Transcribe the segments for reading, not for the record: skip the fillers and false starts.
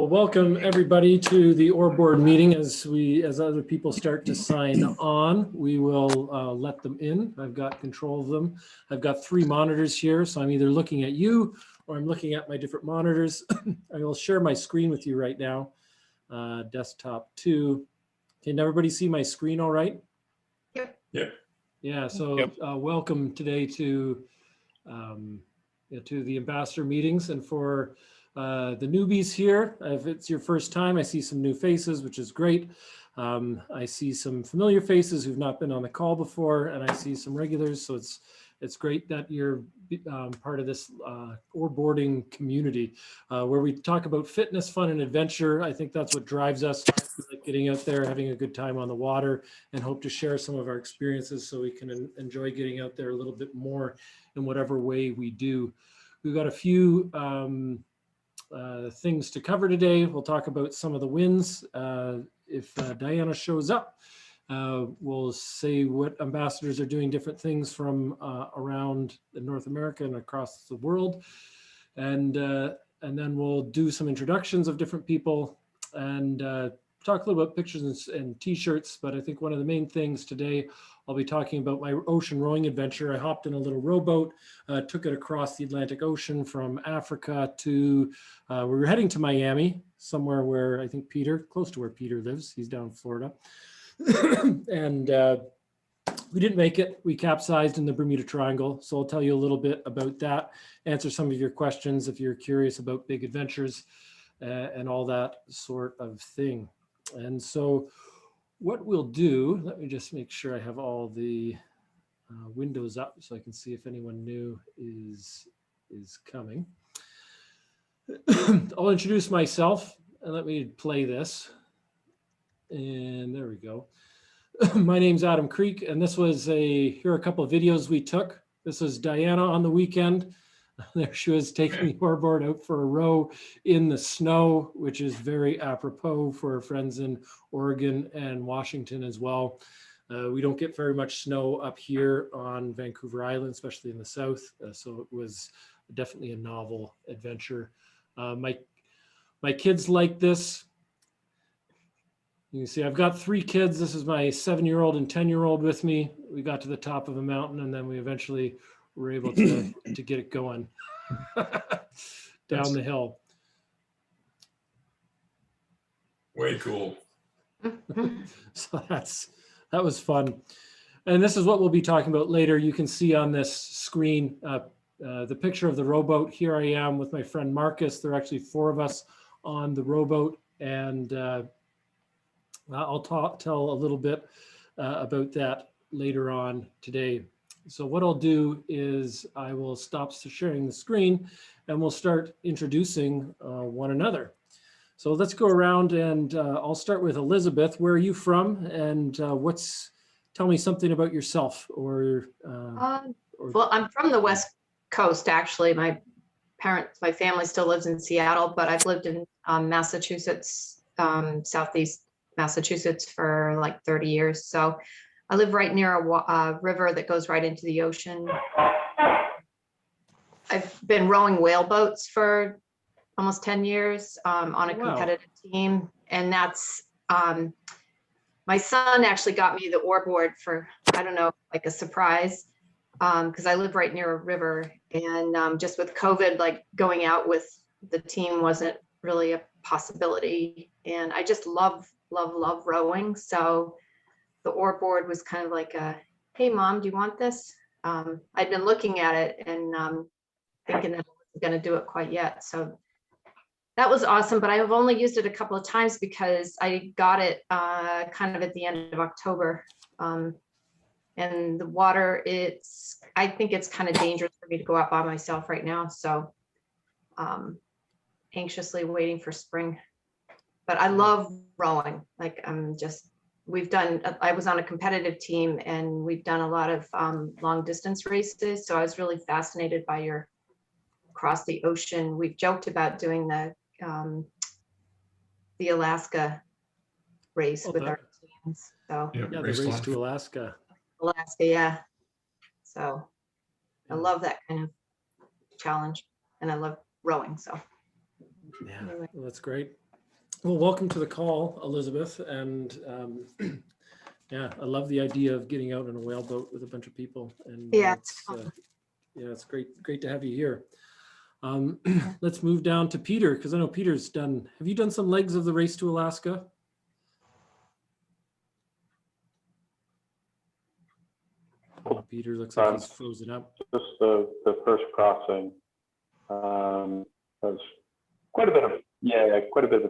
Well, welcome everybody to the Oar Board meeting. As other people start to sign on, we will let them in. I've got control of them. I've got 3 monitors here, so I'm either looking at you or I'm looking at my different monitors. I will share my screen with you right now. Desktop 2. Can everybody see my screen all right? Yep. Yep. Yeah, so welcome today to the ambassador meetings. And for the newbies here, if it's your first time, I see some new faces, which is great. I see some familiar faces who've not been on the call before, and I see some regulars. So it's great that you're part of this oar boarding community where we talk about fitness, fun, and adventure. I think that's what drives us, like getting out there, having a good time on the water, and hope to share some of our experiences so we can enjoy getting out there a little bit more in whatever way we do. We've got a few things to cover today. We'll talk about some of the wins. If Diana shows up, we'll say what ambassadors are doing different things from around North America and across the world. And then we'll do some introductions of different people and talk a little about pictures and t-shirts. But I think one of the main things today, I'll be talking about my ocean rowing adventure. I hopped in a little rowboat, took it across the Atlantic Ocean from Africa to, we were heading to Miami, somewhere where I think close to where Peter lives. He's down in Florida. And we didn't make it. We capsized in the Bermuda Triangle. So I'll tell you a little bit about that, answer some of your questions if you're curious about big adventures and all that sort of thing. And so what we'll do, let me just make sure I have all the windows up so I can see if anyone new is coming. I'll introduce myself and let me play this. And there we go. My name's Adam Kreek, and here are a couple of videos we took. This is Diana on the weekend. There she was taking the oar board out for a row in the snow, which is very apropos for our friends in Oregon and Washington as well. We don't get very much snow up here on Vancouver Island, especially in the south. So it was definitely a novel adventure. My kids like this. You can see I've got 3 kids. This is my 7-year-old and 10-year-old with me. We got to the top of a mountain and then we eventually were able to get it going down the hill. Way cool. So that was fun. And this is what we'll be talking about later. You can see on this screen the picture of the rowboat. Here I am with my friend Marcus. There are actually 4 of us on the rowboat, and I'll tell a little bit about that later on today. So what I'll do is I will stop sharing the screen and we'll start introducing one another. So let's go around and I'll start with Elizabeth. Where are you from? And tell me something about yourself or well, I'm from the West Coast, actually. My family still lives in Seattle, but I've lived in Massachusetts, Southeast Massachusetts for like 30 years. So I live right near a river that goes right into the ocean. I've been rowing whale boats for almost 10 years on a competitive team. And that's, my son actually got me the oar board for, I don't know, like a surprise, because I live right near a river. And just with COVID, like going out with the team wasn't really a possibility. And I just love rowing. So the oar board was kind of like a, hey mom, do you want this? I'd been looking at it and thinking that I wasn't going to do it quite yet. So that was awesome, but I have only used it a couple of times because I got it kind of at the end of October. And the water, I think it's kind of dangerous for me to go out by myself right now. So anxiously waiting for spring. But I love rowing. Like I was on a competitive team and we've done a lot of long distance races. So I was really fascinated by your across the ocean. We've joked about doing the Alaska race with our teams. So yeah, the race to Alaska. Yeah. So I love that kind of challenge and I love rowing. So yeah, well, that's great. Well, welcome to the call, Elizabeth. And yeah, I love the idea of getting out in a whaleboat with a bunch of people. And Yeah, yeah, it's great to have you here. Let's move down to Peter, because I know Peter's done. Have you done some legs of the Race to Alaska? Oh, Peter looks like he's frozen up. Just the first crossing was quite a bit of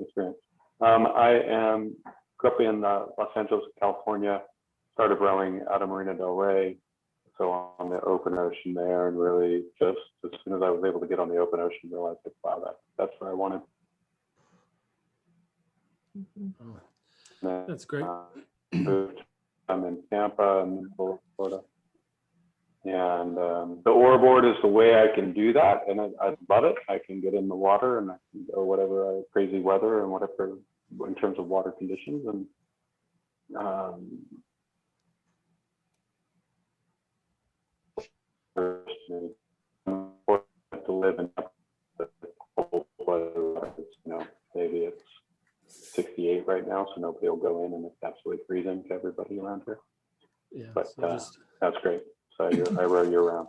experience. I grew up in Los Angeles, California, started rowing out of Marina del Rey, so on the open ocean there, and really just as soon as I was able to get on the open ocean, realized like, wow, that's where I wanted. Oh, that's great. I'm in Tampa and Florida. And the Oar Board is the way I can do that, and I love it. I can get in the water and I can go whatever crazy weather and whatever in terms of water conditions, and to live in the cold weather. Maybe it's 68 right now, so nobody will go in, and it's absolutely freezing to everybody around here. Yeah, but so that's great. So I row year round.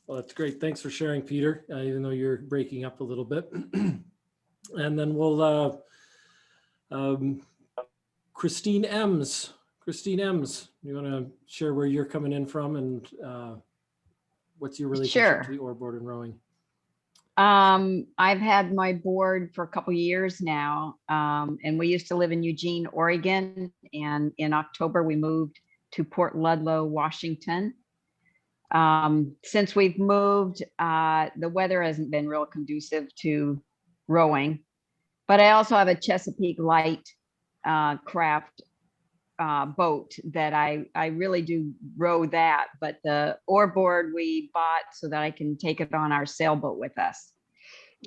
Well, that's great. Thanks for sharing, Peter, even though you're breaking up a little bit. And then we'll, Christine Ems, you want to share where you're coming in from and what's your relationship to the Oar Board and rowing? I've had my board for a couple years now, and we used to live in Eugene, Oregon, and in October we moved to Port Ludlow, Washington. Since we've moved, the weather hasn't been real conducive to rowing, but I also have a Chesapeake Light craft boat that I really do row that, but the Oar Board we bought so that I can take it on our sailboat with us.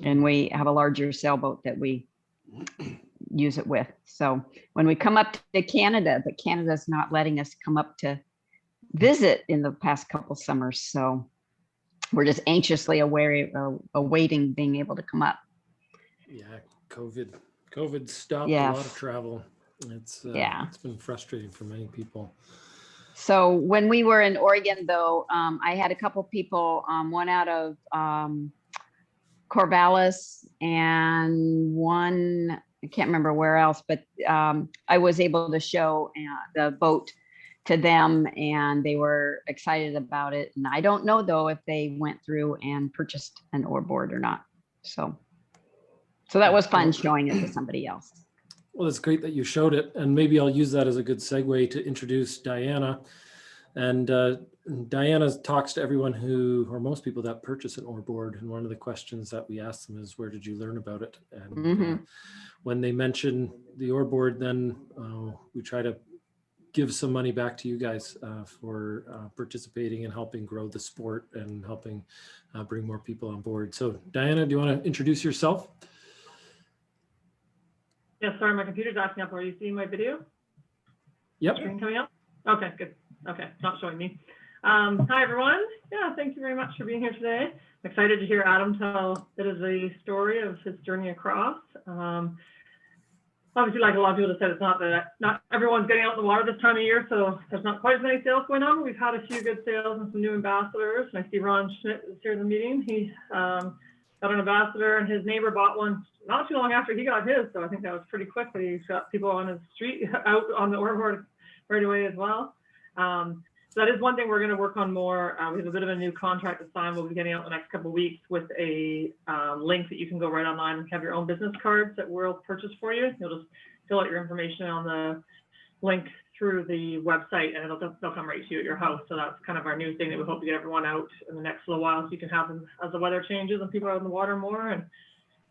And we have a larger sailboat that we use it with. So when we come up to Canada, but Canada's not letting us come up to visit in the past couple summers. So we're just anxiously awaiting being able to come up. Yeah, COVID stopped Yeah. a lot of travel. It's been frustrating for many people. So when we were in Oregon, though, I had a couple people, one out of Corvallis and one, I can't remember where else, but I was able to show the boat to them and they were excited about it. And I don't know though if they went through and purchased an Oar Board or not. So that was fun showing it to somebody else. Well, it's great that you showed it, and maybe I'll use that as a good segue to introduce Diana. And Diana talks to everyone or most people that purchase an Oar Board, and one of the questions that we ask them is, where did you learn about it? And when they mention the Oar Board, then we try to give some money back to you guys for participating and helping grow the sport and helping bring more people on board. So Diana, do you want to introduce yourself? Yeah, sorry, my computer's acting up. Are you seeing my video? Yep. Screen coming up? Okay, good. Okay, it's not showing me. Hi, everyone. Yeah, thank you very much for being here today. I'm excited to hear Adam tell a bit of the story of his journey across. Obviously, like a lot of people have said, it's not everyone's getting out in the water this time of year, so there's not quite as many sales going on. We've had a few good sales and some new ambassadors. And I see Ron Schmidt is here in the meeting. He got an ambassador, and his neighbor bought one not too long after he got his. So I think that was pretty quick that he's got people on his street out on the Oar Board right away as well. So that is one thing we're going to work on more. We have a bit of a new contract to sign. We'll be getting out in the next couple of weeks with a link that you can go right online and have your own business cards that we'll purchase for you. You'll just fill out your information on the link through the website, and they'll come right to you at your house. So that's kind of our new thing that we hope to get everyone out in the next little while, so you can have them as the weather changes and people are out in the water more, and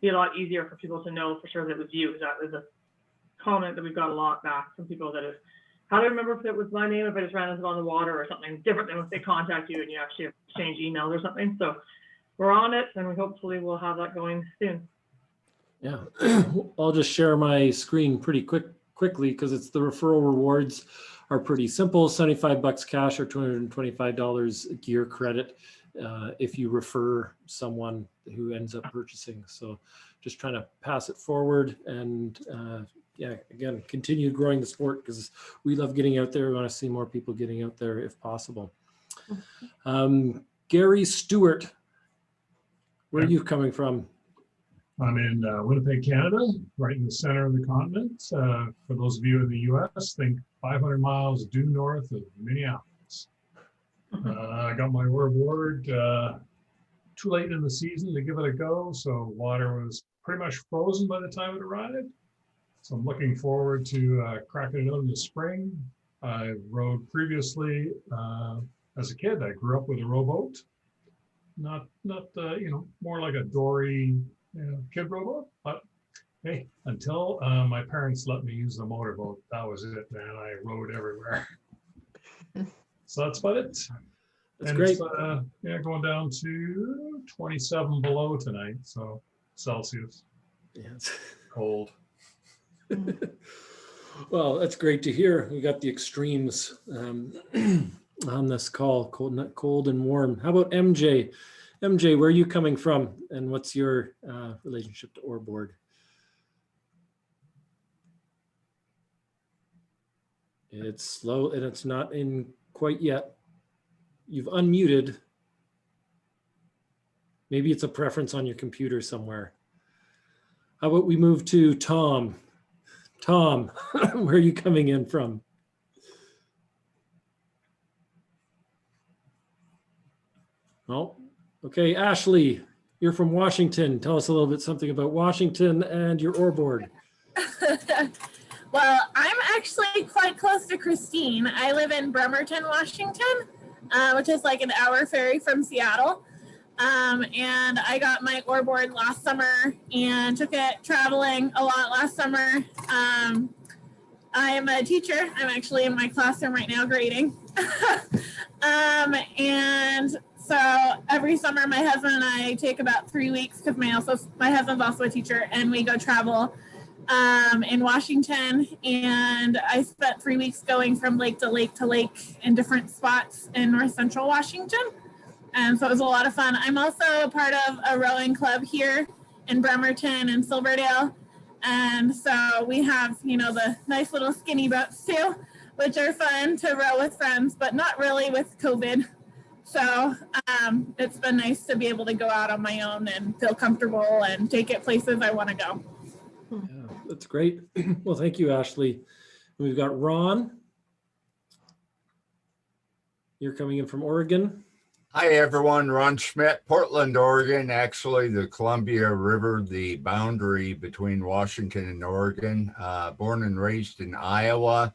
be a lot easier for people to know for sure that it was you. That was a comment that we've got a lot back from people that have, how do I remember if it was my name, if I just ran into it on the water or something different than if they contact you and you actually exchange emails or something. So we're on it, and we hopefully will have that going soon. Yeah, I'll just share my screen pretty quickly because it's the referral rewards are pretty simple. $75 cash or $225 gear credit if you refer someone who ends up purchasing. So just trying to pass it forward and yeah, again, continue growing the sport because we love getting out there. We want to see more people getting out there if possible. Gary Stewart, where are you coming from? I'm in Winnipeg, Canada, right in the center of the continent. For those of you in the US, think 500 miles due north of Minneapolis. I got my Oar Board too late in the season to give it a go, so water was pretty much frozen by the time it arrived. So I'm looking forward to cracking it out in the spring. I rode previously as a kid. I grew up with a rowboat, not you know, more like a dory kid rowboat. But hey, until my parents let me use the motorboat, that was it, man. I rode everywhere. So that's about it. That's and great. It's, yeah, going down to 27 below tonight, so Celsius. Yes. Cold. Well, that's great to hear. We got the extremes on this call, cold and warm. How about MJ? MJ, where are you coming from and what's your relationship to Oar Board? It's slow and it's not in quite yet. You've unmuted. Maybe it's a preference on your computer somewhere. How about we move to Tom? Tom, where are you coming in from? Oh, okay. Ashley, you're from Washington. Tell us a little bit something about Washington and your Oar Board. Well, I'm actually quite close to Christine. I live in Bremerton, Washington, which is like an hour ferry from Seattle. And I got my Oar Board last summer and took it traveling a lot last summer. I am a teacher. I'm actually in my classroom right now grading. And so every summer my husband and I take about 3 weeks because my husband's also a teacher, and we go travel in Washington. And I spent 3 weeks going from lake to lake to lake in different spots in north central Washington. And so it was a lot of fun. I'm also a part of a rowing club here in Bremerton and Silverdale. And so we have, you know, the nice little skinny boats too, which are fun to row with friends, but not really with COVID. So it's been nice to be able to go out on my own and feel comfortable and take it places I want to go. Yeah, that's great. Well, thank you, Ashley. We've got Ron. You're coming in from Oregon. Hi, everyone. Ron Schmidt, Portland, Oregon. Actually, the Columbia River, the boundary between Washington and Oregon. Born and raised in Iowa.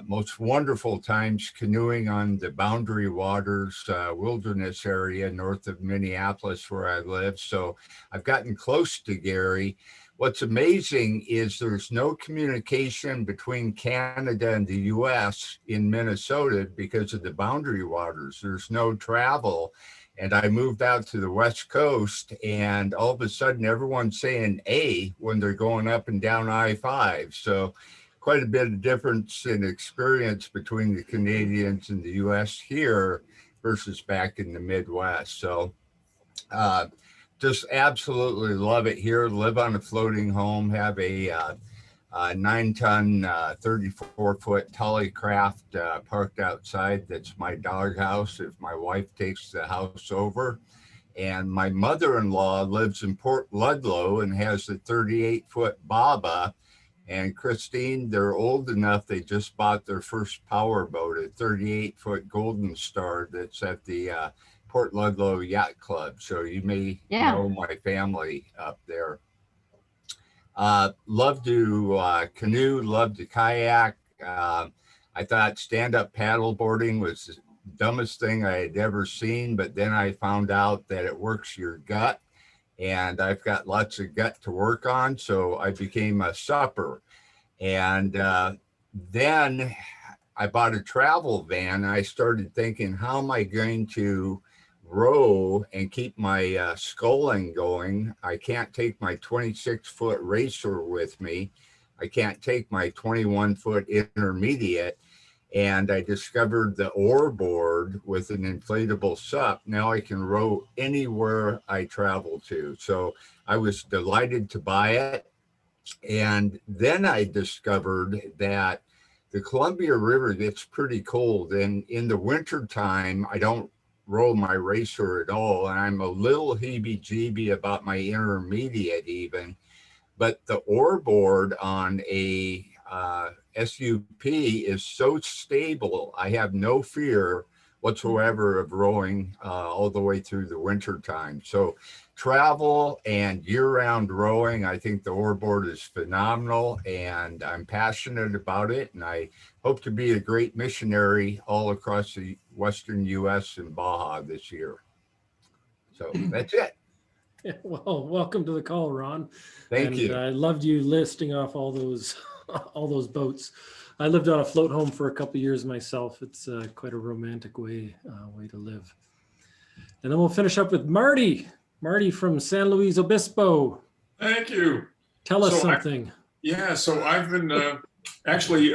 Most wonderful times canoeing on the Boundary Waters wilderness area north of Minneapolis where I live. So I've gotten close to Gary. What's amazing is there's no communication between Canada and the US in Minnesota because of the Boundary Waters. There's no travel. And I moved out to the West Coast, and all of a sudden everyone's saying A when they're going up and down I-5. So quite a bit of difference in experience between the Canadians and the US here versus back in the Midwest. So just absolutely love it here. Live on a floating home, have a 9-ton, 34-foot Tullycraft parked outside. That's my doghouse if my wife takes the house over. And my mother-in-law lives in Port Ludlow and has a 38-foot Baba. And Christine, they're old enough, they just bought their first power boat, a 38-foot Golden Star that's at the Port Ludlow Yacht Club. So you may know my family up there. Love to canoe, love to kayak. I thought stand-up paddle boarding was the dumbest thing I had ever seen, but then I found out that it works your gut. And I've got lots of gut to work on, so I became a supper. And then I bought a travel van. I started thinking, how am I going to row and keep my sculling going? I can't take my 26-foot racer with me. I can't take my 21-foot intermediate. and I discovered the Oar Board with an inflatable sup. Now I can row anywhere I travel to. So I was delighted to buy it. And then I discovered that the Columbia River gets pretty cold, and in the winter time, I don't row my racer at all. And I'm a little heebie-jeebie about my intermediate even, but the Oar Board on a SUP is so stable. I have no fear whatsoever of rowing all the way through the winter time. So travel and year-round rowing, I think the Oar Board is phenomenal, and I'm passionate about it. And I hope to be a great missionary all across the Western US and Baja this year. So that's it. Yeah, well, welcome to the call, Ron. Thank you. I loved you listing off all those boats. I lived on a float home for a couple of years myself. It's quite a romantic way to live. And then we'll finish up with Marty. Marty from San Luis Obispo. Thank you. Tell us So something. So I've been actually,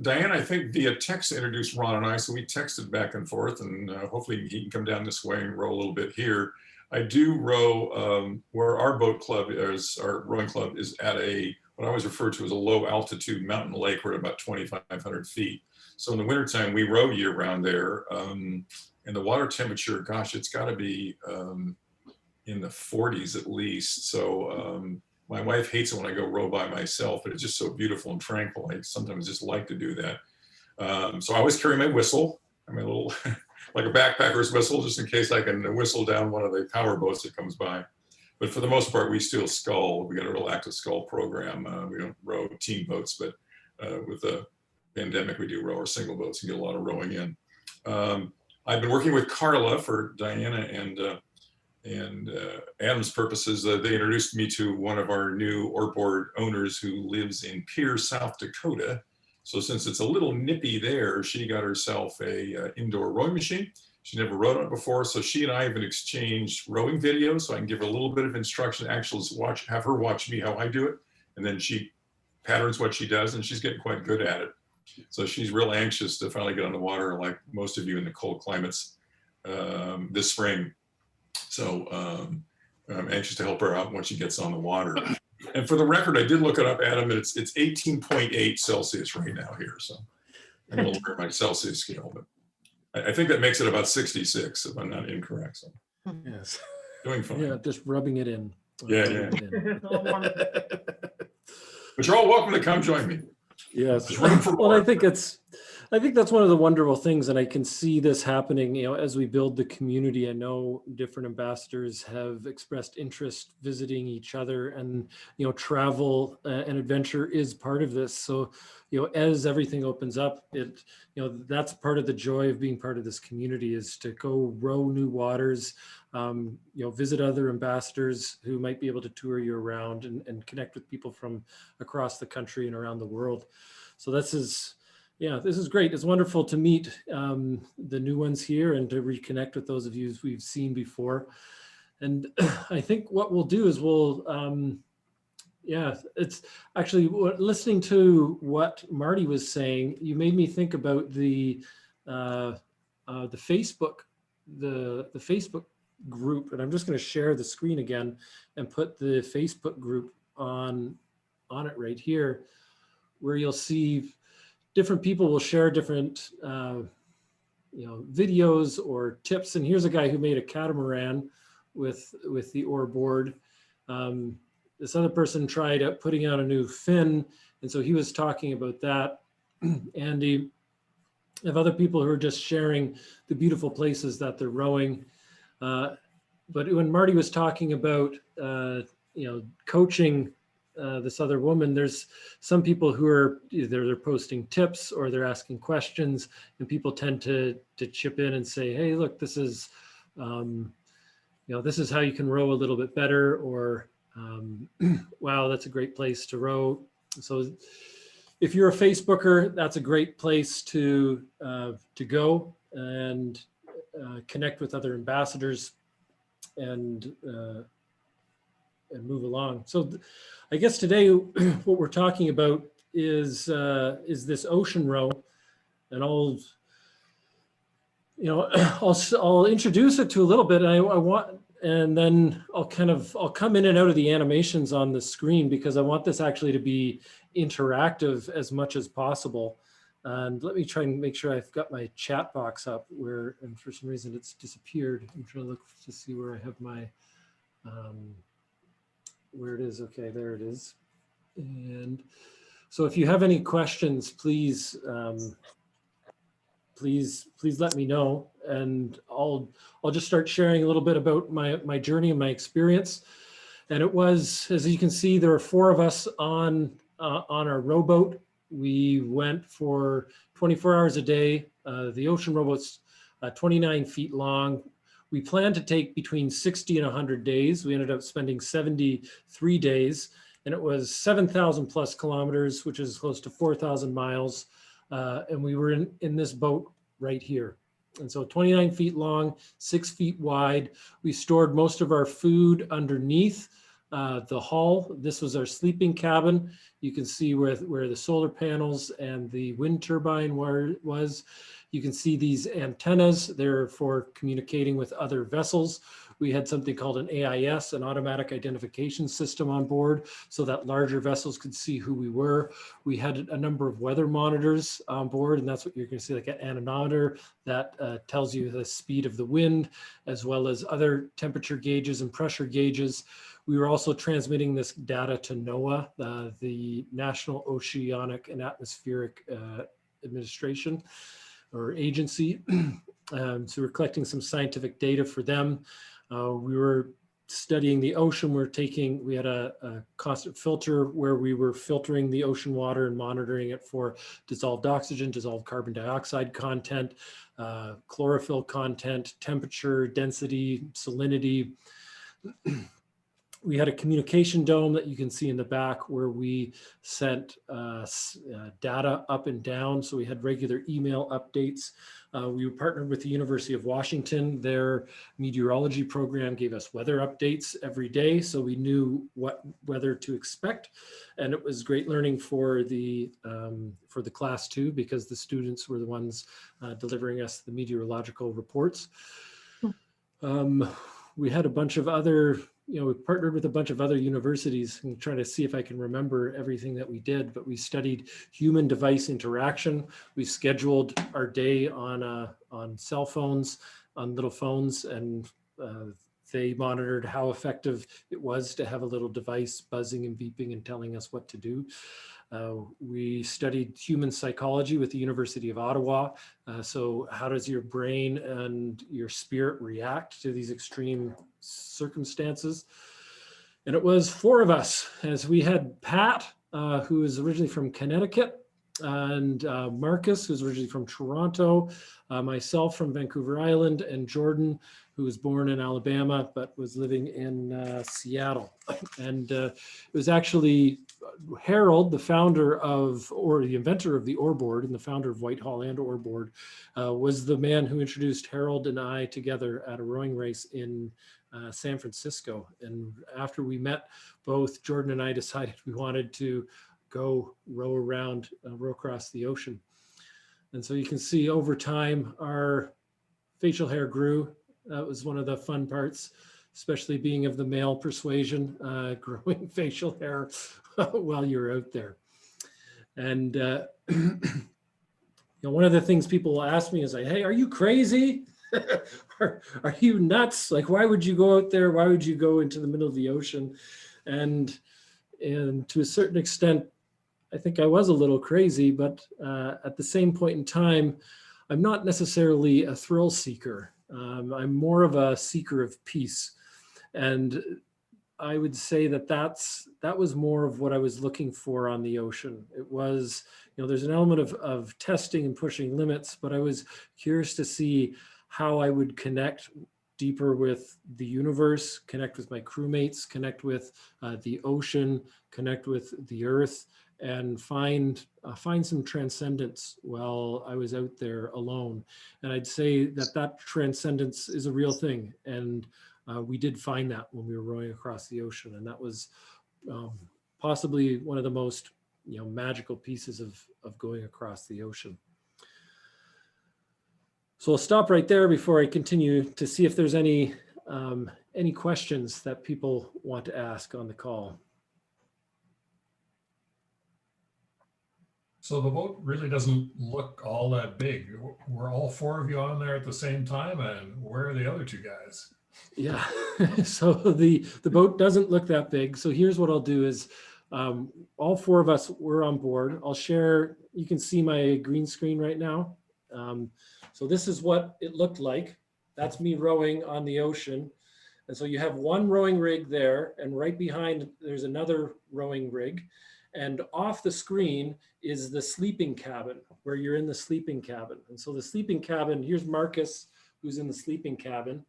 Diane, I think via text introduced Ron and I, so we texted back and forth, and hopefully he can come down this way and row a little bit here. I do row where our boat club is, our rowing club is at what I always refer to as a low altitude mountain lake. We're at about 2,500 feet. So in the wintertime, we row year round there. And the water temperature, gosh, it's gotta be in the 40s at least. So my wife hates it when I go row by myself, but it's just so beautiful and tranquil. I sometimes just like to do that. So I always carry my whistle. I mean, a little, like a backpacker's whistle, just in case I can whistle down one of the power boats that comes by. But for the most part, we still scull. We got a real active scull program. We don't row team boats, but with the pandemic, we do row our single boats and get a lot of rowing in. I've been working with Carla for Diana and Adam's purposes. They introduced me to one of our new Oar Board owners who lives in Pierce, South Dakota. So since it's a little nippy there, she got herself a indoor rowing machine. She never rowed on it before, so she and I have exchanged rowing videos, so I can give her a little bit of instruction, actually have her watch me how I do it, and then she patterns what she does, and she's getting quite good at it. So she's real anxious to finally get on the water, like most of you in the cold climates this spring. So I'm anxious to help her out once she gets on the water. And for the record, I did look it up, Adam, and it's 18.8 Celsius right now here. So I'm going to look at my Celsius scale, but I think that makes it about 66 if I'm not incorrect. So Yes. doing fine. Yeah, just rubbing it in. Yeah. But you're all welcome to come join me. Yes. There's room for Well, more. I think that's one of the wonderful things, and I can see this happening, as we build the community. I know different ambassadors have expressed interest visiting each other, and, travel and adventure is part of this. So, as everything opens up, that's part of the joy of being part of this community, is to go row new waters, visit other ambassadors who might be able to tour you around and connect with people from across the country and around the world. So this is great. It's wonderful to meet the new ones here and to reconnect with those of you we've seen before. And I think what we'll do is it's actually listening to what Marty was saying. You made me think about the Facebook, the Facebook group, and I'm just going to share the screen again and put the Facebook group on it right here, where you'll see different people will share different videos or tips. And here's a guy who made a catamaran with the Oar Board. This other person tried putting out a new fin, and so he was talking about that. And you have other people who are just sharing the beautiful places that they're rowing. But when Marty was talking about coaching this other woman, there's some people who are either they're posting tips or they're asking questions, and people tend to chip in and say, hey, look, this is this is how you can row a little bit better, or wow, that's a great place to row. So if you're a Facebooker, that's a great place to go and connect with other ambassadors and move along. So I guess today what we're talking about is this ocean row. and I'll, you know, I'll introduce it to a little bit. And I want, and then I'll come in and out of the animations on the screen because I want this actually to be interactive as much as possible. And let me try and make sure I've got my chat box up where, and for some reason it's disappeared. I'm trying to look to see where I have my, where it is. Okay, there it is. And so if you have any questions, please, please let me know, and I'll just start sharing a little bit about my journey and my experience. And it was, as you can see, there are 4 of us on our rowboat. We went for 24 hours a day. The ocean rowboat's 29 feet long. We planned to take between 60 and 100 days. We ended up spending 73 days, and it was 7,000 plus kilometers, which is close to 4,000 miles. And we were in this boat right here. And so 29 feet long, 6 feet wide. We stored most of our food underneath the hull. This was our sleeping cabin. You can see where the solar panels and the wind turbine was. You can see these antennas. They're for communicating with other vessels. We had something called an AIS, an automatic identification system on board, so that larger vessels could see who we were. We had a number of weather monitors on board, and that's what you're going to see, like an anemometer that tells you the speed of the wind, as well as other temperature gauges and pressure gauges. We were also transmitting this data to NOAA, the National Oceanic and Atmospheric Administration or agency. So we're collecting some scientific data for them. We were studying the ocean. We had a constant filter where we were filtering the ocean water and monitoring it for dissolved oxygen, dissolved carbon dioxide content, chlorophyll content, temperature, density, salinity. We had a communication dome that you can see in the back where we sent data up and down. So we had regular email updates. We were partnered with the University of Washington. Their meteorology program gave us weather updates every day, so we knew what weather to expect. And it was great learning for the class too, because the students were the ones delivering us the meteorological reports. We had a bunch of other, we partnered with a bunch of other universities and trying to see if I can remember everything that we did, but we studied human device interaction. We scheduled our day on cell phones, on little phones, and they monitored how effective it was to have a little device buzzing and beeping and telling us what to do. We studied human psychology with the University of Ottawa. So how does your brain and your spirit react to these extreme circumstances? And it was 4 of us, as we had Pat, who is originally from Connecticut, and Marcus, who's originally from Toronto, myself from Vancouver Island, and Jordan, who was born in Alabama, but was living in Seattle. And it was actually Harold, the founder of, or the inventor of the Oar Board and the founder of Whitehall and Oar Board, was the man who introduced Harold and I together at a rowing race in San Francisco. And after we met, both Jordan and I decided we wanted to go row across the ocean. And so you can see over time, our facial hair grew. That was one of the fun parts, especially being of the male persuasion, growing facial hair while you're out there. And one of the things people will ask me is like, hey, are you crazy? Are you nuts? Like, why would you go out there? Why would you go into the middle of the ocean? And to a certain extent, I think I was a little crazy, but at the same point in time, I'm not necessarily a thrill seeker. I'm more of a seeker of peace. And I would say that was more of what I was looking for on the ocean. It was, there's an element of testing and pushing limits, but I was curious to see how I would connect deeper with the universe, connect with my crewmates, connect with the ocean, connect with the earth, and find some transcendence while I was out there alone. And I'd say that transcendence is a real thing. And we did find that when we were rowing across the ocean. And that was possibly one of the most magical pieces of going across the ocean. So I'll stop right there before I continue to see if there's any questions that people want to ask on the call. So the boat really doesn't look all that big. Were all four of you on there at the same time, and where are the other two guys? Yeah, so the boat doesn't look that big. So here's what I'll do is all four of us were on board. I'll share, you can see my green screen right now. So this is what it looked like. That's me rowing on the ocean. And so you have one rowing rig there, and right behind there's another rowing rig. And off the screen is the sleeping cabin, where you're in the sleeping cabin. And so the sleeping cabin, here's Marcus, who's in the sleeping cabin.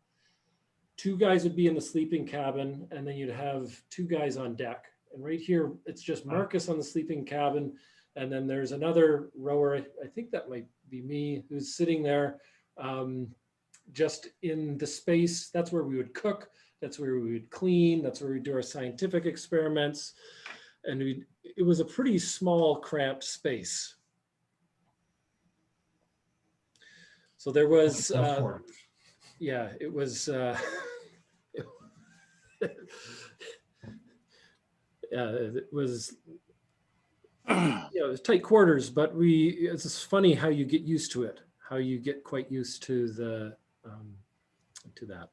Two guys would be in the sleeping cabin, and then you'd have two guys on deck. And right here, it's just Marcus on the sleeping cabin. And then there's another rower, I think that might be me, who's sitting there just in the space. That's where we would cook. That's where we would clean. That's where we do our scientific experiments. And it was a pretty small, cramped space. So there was, yeah, it was, yeah, it was, it was tight quarters, but it's just funny how you get used to it, how you get quite used to the, to that.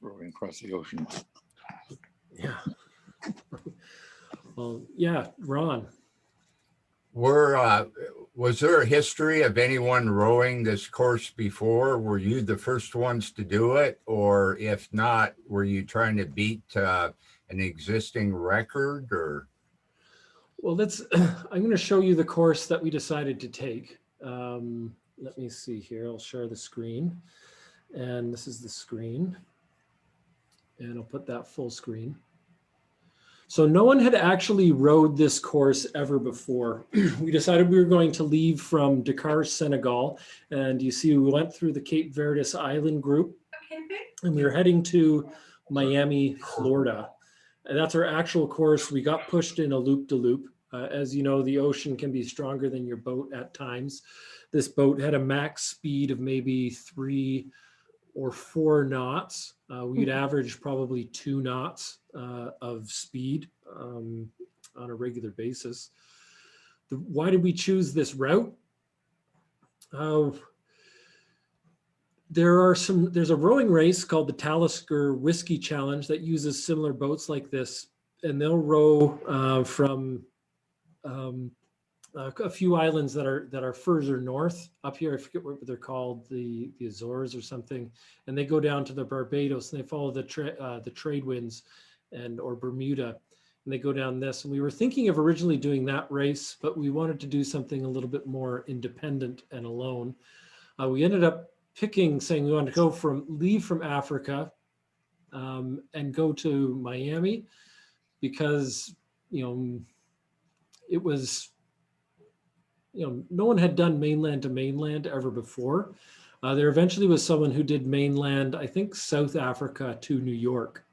Rowing across the ocean. Yeah. Well, yeah, Ron. Was there a history of anyone rowing this course before? Were you the first ones to do it? Or if not, were you trying to beat an existing record or? Well, I'm going to show you the course that we decided to take. Let me see here. I'll share the screen. And this is the screen. And I'll put that full screen. So no one had actually rowed this course ever before. We decided we were going to leave from Dakar, Senegal. And you see, we went through the Cape Verdes Island group. And we were heading to Miami, Florida. And that's our actual course. We got pushed in a loop-de-loop. As you know, the ocean can be stronger than your boat at times. This boat had a max speed of maybe 3 or 4 knots. We'd average probably 2 knots of speed on a regular basis. Why did we choose this route? There's a rowing race called the Talisker Whiskey Challenge that uses similar boats like this, and they'll row from a few islands that are further north up here. I forget what they're called, the Azores or something, and they go down to the Barbados and they follow the trade winds or Bermuda, and they go down this. And we were thinking of originally doing that race, but we wanted to do something a little bit more independent and alone. We ended up saying we wanted to leave from Africa and go to Miami because, it was, no one had done mainland to mainland ever before. There eventually was someone who did mainland, I think South Africa to New York.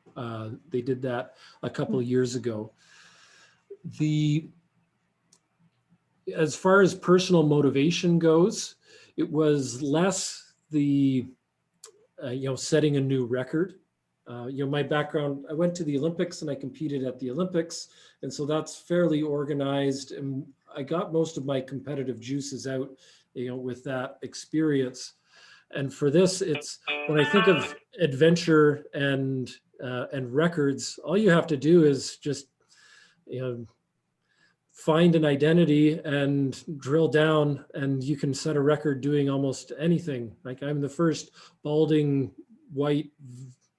They did that a couple of years ago. As far as personal motivation goes, it was less the, setting a new record. My background, I went to the Olympics and I competed at the Olympics. And so that's fairly organized. And I got most of my competitive juices out, with that experience. And for this, it's when I think of adventure and records, all you have to do is just, find an identity and drill down, and you can set a record doing almost anything. Like I'm the first balding white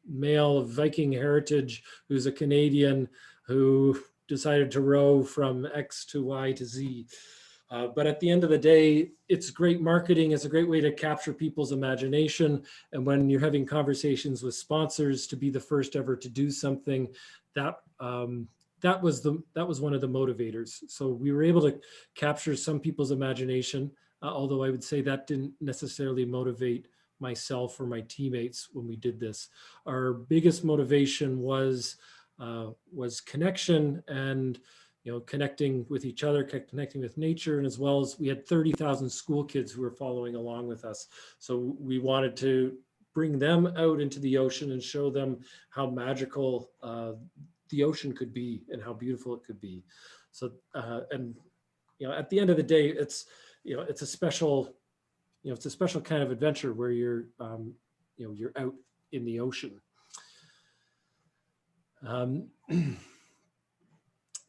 male of Viking heritage who's a Canadian who decided to row from X to Y to Z. But at the end of the day, it's great marketing. It's a great way to capture people's imagination. And when you're having conversations with sponsors, to be the first ever to do something, that was one of the motivators. So we were able to capture some people's imagination, although I would say that didn't necessarily motivate myself or my teammates when we did this. Our biggest motivation was connection and connecting with each other, connecting with nature, and as well as we had 30,000 school kids who were following along with us. So we wanted to bring them out into the ocean and show them how magical the ocean could be and how beautiful it could be. So, and at the end of the day, it's a special, it's a special kind of adventure where you're out in the ocean.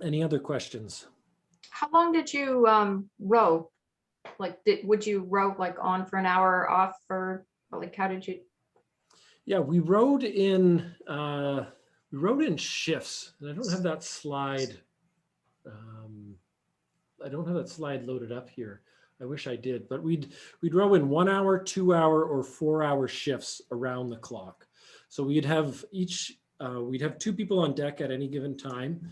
Any other questions? How long did you row? Like, would you row like on for an hour, off for, like, how did you? Yeah, we rowed in shifts, and I don't have that slide. I don't have that slide loaded up here. I wish I did, but we'd row in 1 hour, 2 hour, or 4 hour shifts around the clock. So we'd have we'd have 2 people on deck at any given time.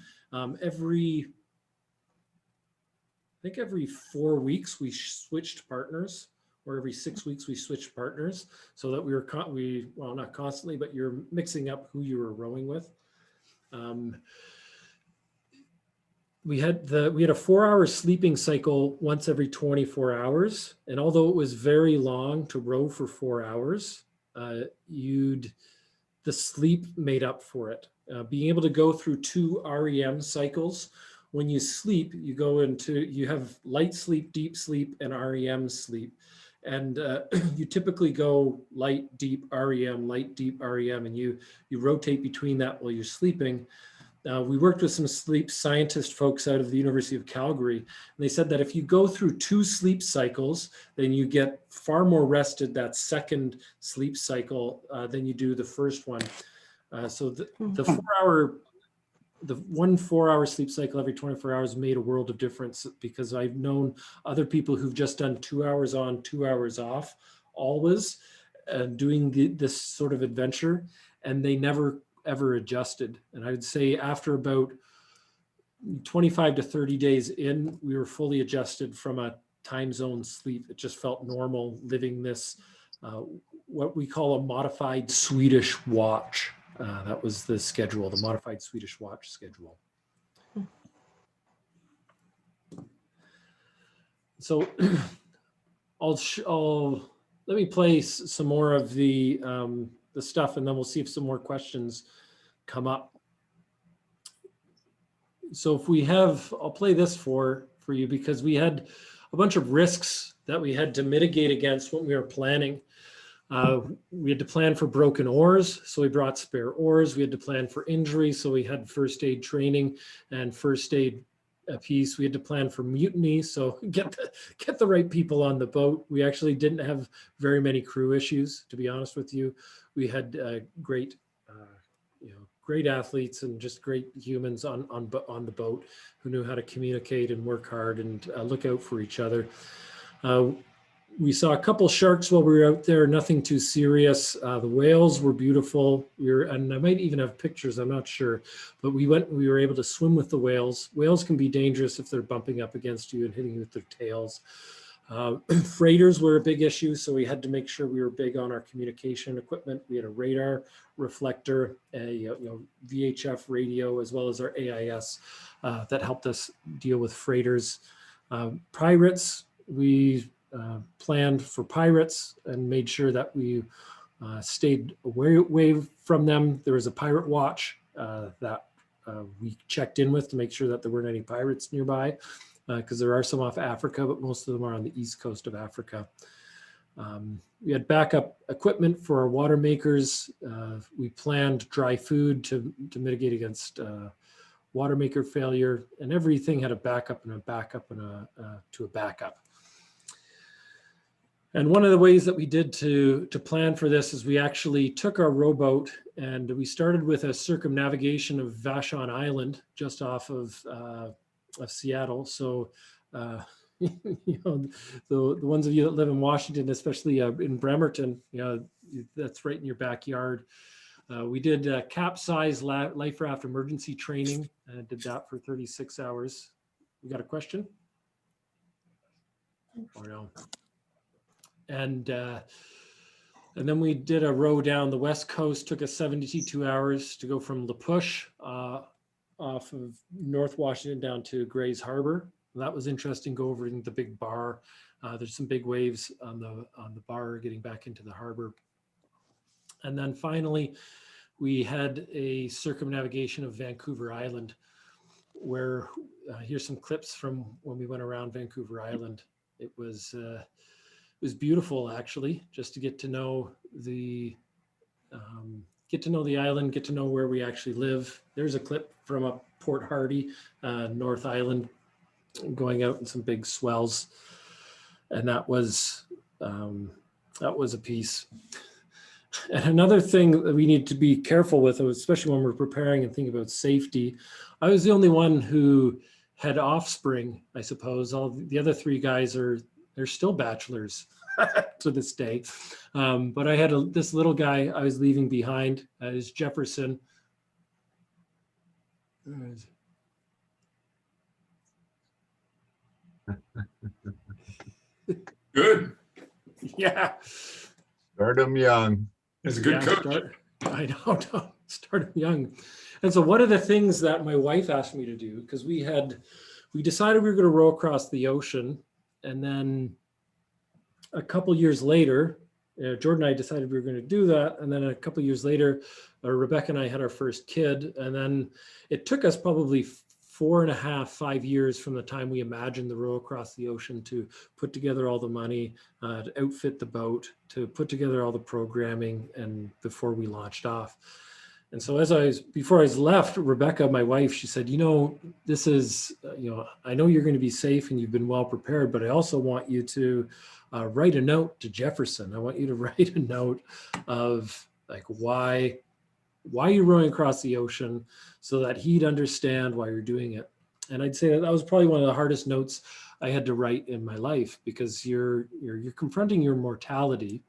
Every 4 weeks we switched partners, or every 6 weeks we switched partners, so that we were well, not constantly, but you're mixing up who you were rowing with. We had a 4-hour sleeping cycle once every 24 hours. And although it was very long to row for 4 hours, the sleep made up for it. Being able to go through 2 REM cycles. When you sleep, you have light sleep, deep sleep, and REM sleep. And you typically go light, deep, REM, light, deep, REM, and you rotate between that while you're sleeping. We worked with some sleep scientist folks out of the University of Calgary, and they said that if you go through 2 sleep cycles, then you get far more rested that second sleep cycle than you do the first one. So the 1 4-hour sleep cycle every 24 hours made a world of difference, because I've known other people who've just done 2 hours on, 2 hours off, always doing this sort of adventure, and they never ever adjusted. And I would say after about 25 to 30 days in, we were fully adjusted from a time zone sleep. It just felt normal living this, what we call a modified Swedish watch. That was the schedule, the modified Swedish watch schedule. So let me play some more of the stuff, and then we'll see if some more questions come up. So if we have, I'll play this for you, because we had a bunch of risks that we had to mitigate against when we were planning. We had to plan for broken oars, so we brought spare oars. We had to plan for injury, so we had first aid training and first aid piece. We had to plan for mutiny, so get the right people on the boat. We actually didn't have very many crew issues, to be honest with you. We had great athletes and just great humans on the boat who knew how to communicate and work hard and look out for each other. We saw a couple sharks while we were out there, nothing too serious. The whales were beautiful. And I might even have pictures, I'm not sure, but we were able to swim with the whales. Whales can be dangerous if they're bumping up against you and hitting you with their tails. Freighters were a big issue, so we had to make sure we were big on our communication equipment. We had a radar, reflector, a VHF radio, as well as our AIS that helped us deal with freighters. Pirates, we planned for pirates and made sure that we stayed away from them. There was a pirate watch that we checked in with to make sure that there weren't any pirates nearby, because there are some off Africa, but most of them are on the east coast of Africa. We had backup equipment for our water makers. We planned dry food to mitigate against water maker failure, and everything had a backup and a backup and to a backup. And one of the ways that we did to plan for this is we actually took our rowboat and we started with a circumnavigation of Vashon Island, just off of Seattle. So, the ones of you that live in Washington, especially in Bremerton, that's right in your backyard. We did capsize life raft emergency training, and did that for 36 hours. You got a question? Or no? And then we did a row down the west coast. Took us 72 hours to go from La Push off of North Washington down to Gray's Harbor. That was interesting. Go over in the big bar. There's some big waves on the bar getting back into the harbor. And then finally, we had a circumnavigation of Vancouver Island, where here's some clips from when we went around Vancouver Island. It was beautiful, actually, just to get to know the island, get to know where we actually live. There's a clip from up Port Hardy, North Island, going out in some big swells, and that was a piece. And another thing that we need to be careful with, especially when we're preparing and thinking about safety, I was the only one who had offspring, I suppose. All the other three guys they're still bachelors to this day. But I had this little guy I was leaving behind, is Jefferson. Good. Yeah. Start 'em young. He's a good coach. I know, start him young. And so one of the things that my wife asked me to do, because we decided we were going to row across the ocean, and then a couple years later, Jordan and I decided we were going to do that. And then a couple years later, Rebecca and I had our first kid. And then it took us probably 4.5, 5 years from the time we imagined the row across the ocean to put together all the money, to outfit the boat, to put together all the programming, and before we launched off. And so before I was left, Rebecca, my wife, she said, this is, I know you're going to be safe and you've been well prepared, but I also want you to write a note to Jefferson. I want you to write a note of like why you're rowing across the ocean, so that he'd understand why you're doing it. And I'd say that was probably one of the hardest notes I had to write in my life, because you're confronting your mortality.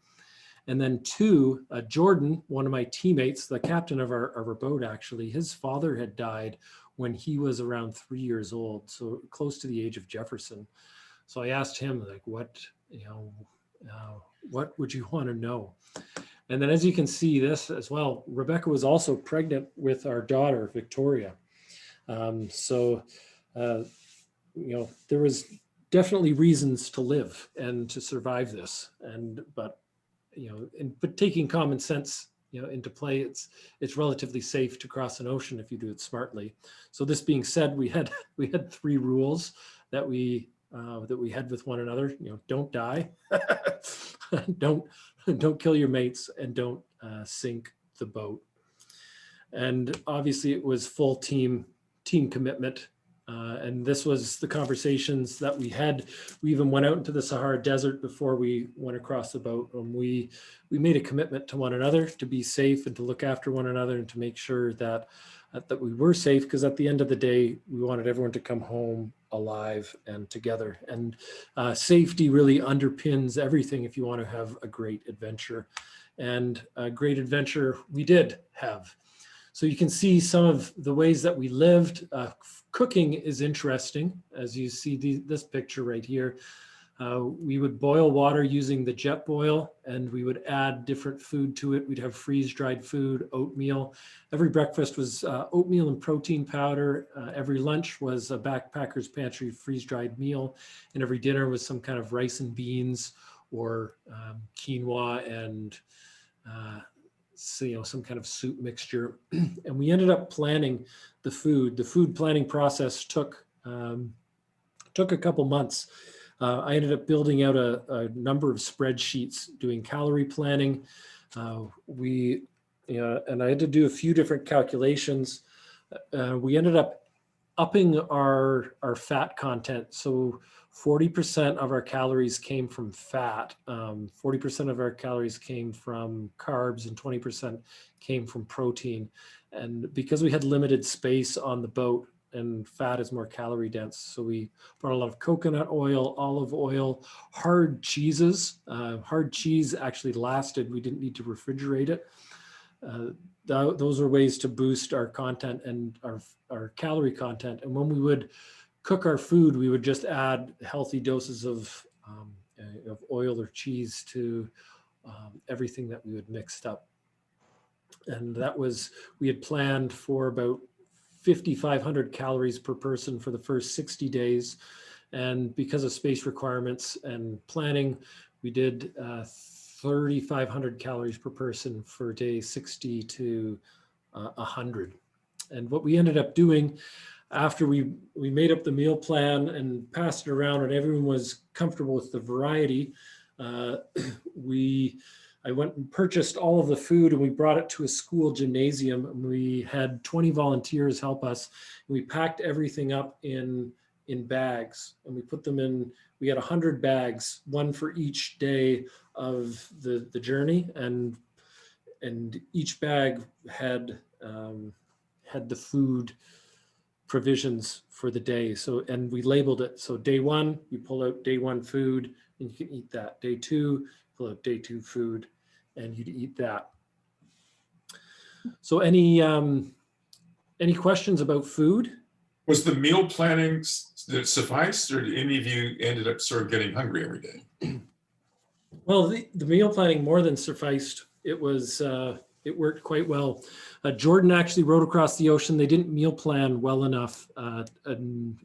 And then two, Jordan, one of my teammates, the captain of our boat, actually, his father had died when he was around 3 years old, so close to the age of Jefferson. So I asked him, like, what would you want to know? And then, as you can see this as well, Rebecca was also pregnant with our daughter, Victoria. There was definitely reasons to live and to survive this. But taking common sense, into play, it's relatively safe to cross an ocean if you do it smartly. So this being said, we had 3 rules that we had with one another. Don't die, don't kill your mates, and don't sink the boat. And obviously it was full team commitment. And this was the conversations that we had. We even went out into the Sahara Desert before we went across the boat. And we made a commitment to one another to be safe and to look after one another and to make sure that we were safe, because at the end of the day, we wanted everyone to come home alive and together. And safety really underpins everything if you want to have a great adventure. And a great adventure we did have. So you can see some of the ways that we lived. Cooking is interesting, as you see this picture right here. We would boil water using the jet boil, and we would add different food to it. We'd have freeze-dried food, oatmeal. Every breakfast was oatmeal and protein powder. Every lunch was a backpacker's pantry freeze-dried meal. And every dinner was some kind of rice and beans, or quinoa and some kind of soup mixture. And we ended up planning the food. The food planning process took a couple months. I ended up building out a number of spreadsheets, doing calorie planning. And I had to do a few different calculations. We ended up upping our fat content. So 40% of our calories came from fat, 40% of our calories came from carbs, and 20% came from protein. And because we had limited space on the boat, and fat is more calorie dense, so we brought a lot of coconut oil, olive oil, hard cheeses. Hard cheese actually lasted. We didn't need to refrigerate it. Those are ways to boost our content and our calorie content. And when we would cook our food, we would just add healthy doses of oil or cheese to everything that we would mix up. And we had planned for about 5,500 calories per person for the first 60 days. And because of space requirements and planning, we did 3,500 calories per person for day 60 to 100. And what we ended up doing after we made up the meal plan and passed it around and everyone was comfortable with the variety, I went and purchased all of the food and we brought it to a school gymnasium, and we had 20 volunteers help us. We packed everything up in bags, and we put them in. We had 100 bags, one for each day of the journey, and each bag had the food provisions for the day. So, and we labeled it. So day one, you pull out day one food and you can eat that. Day two, pull out day two food and you'd eat that. So any questions about food? Was the meal planning, did it suffice, or did any of you ended up sort of getting hungry every day? Well, the meal planning more than sufficed. It was, it worked quite well. Jordan actually rowed across the ocean. They didn't meal plan well enough in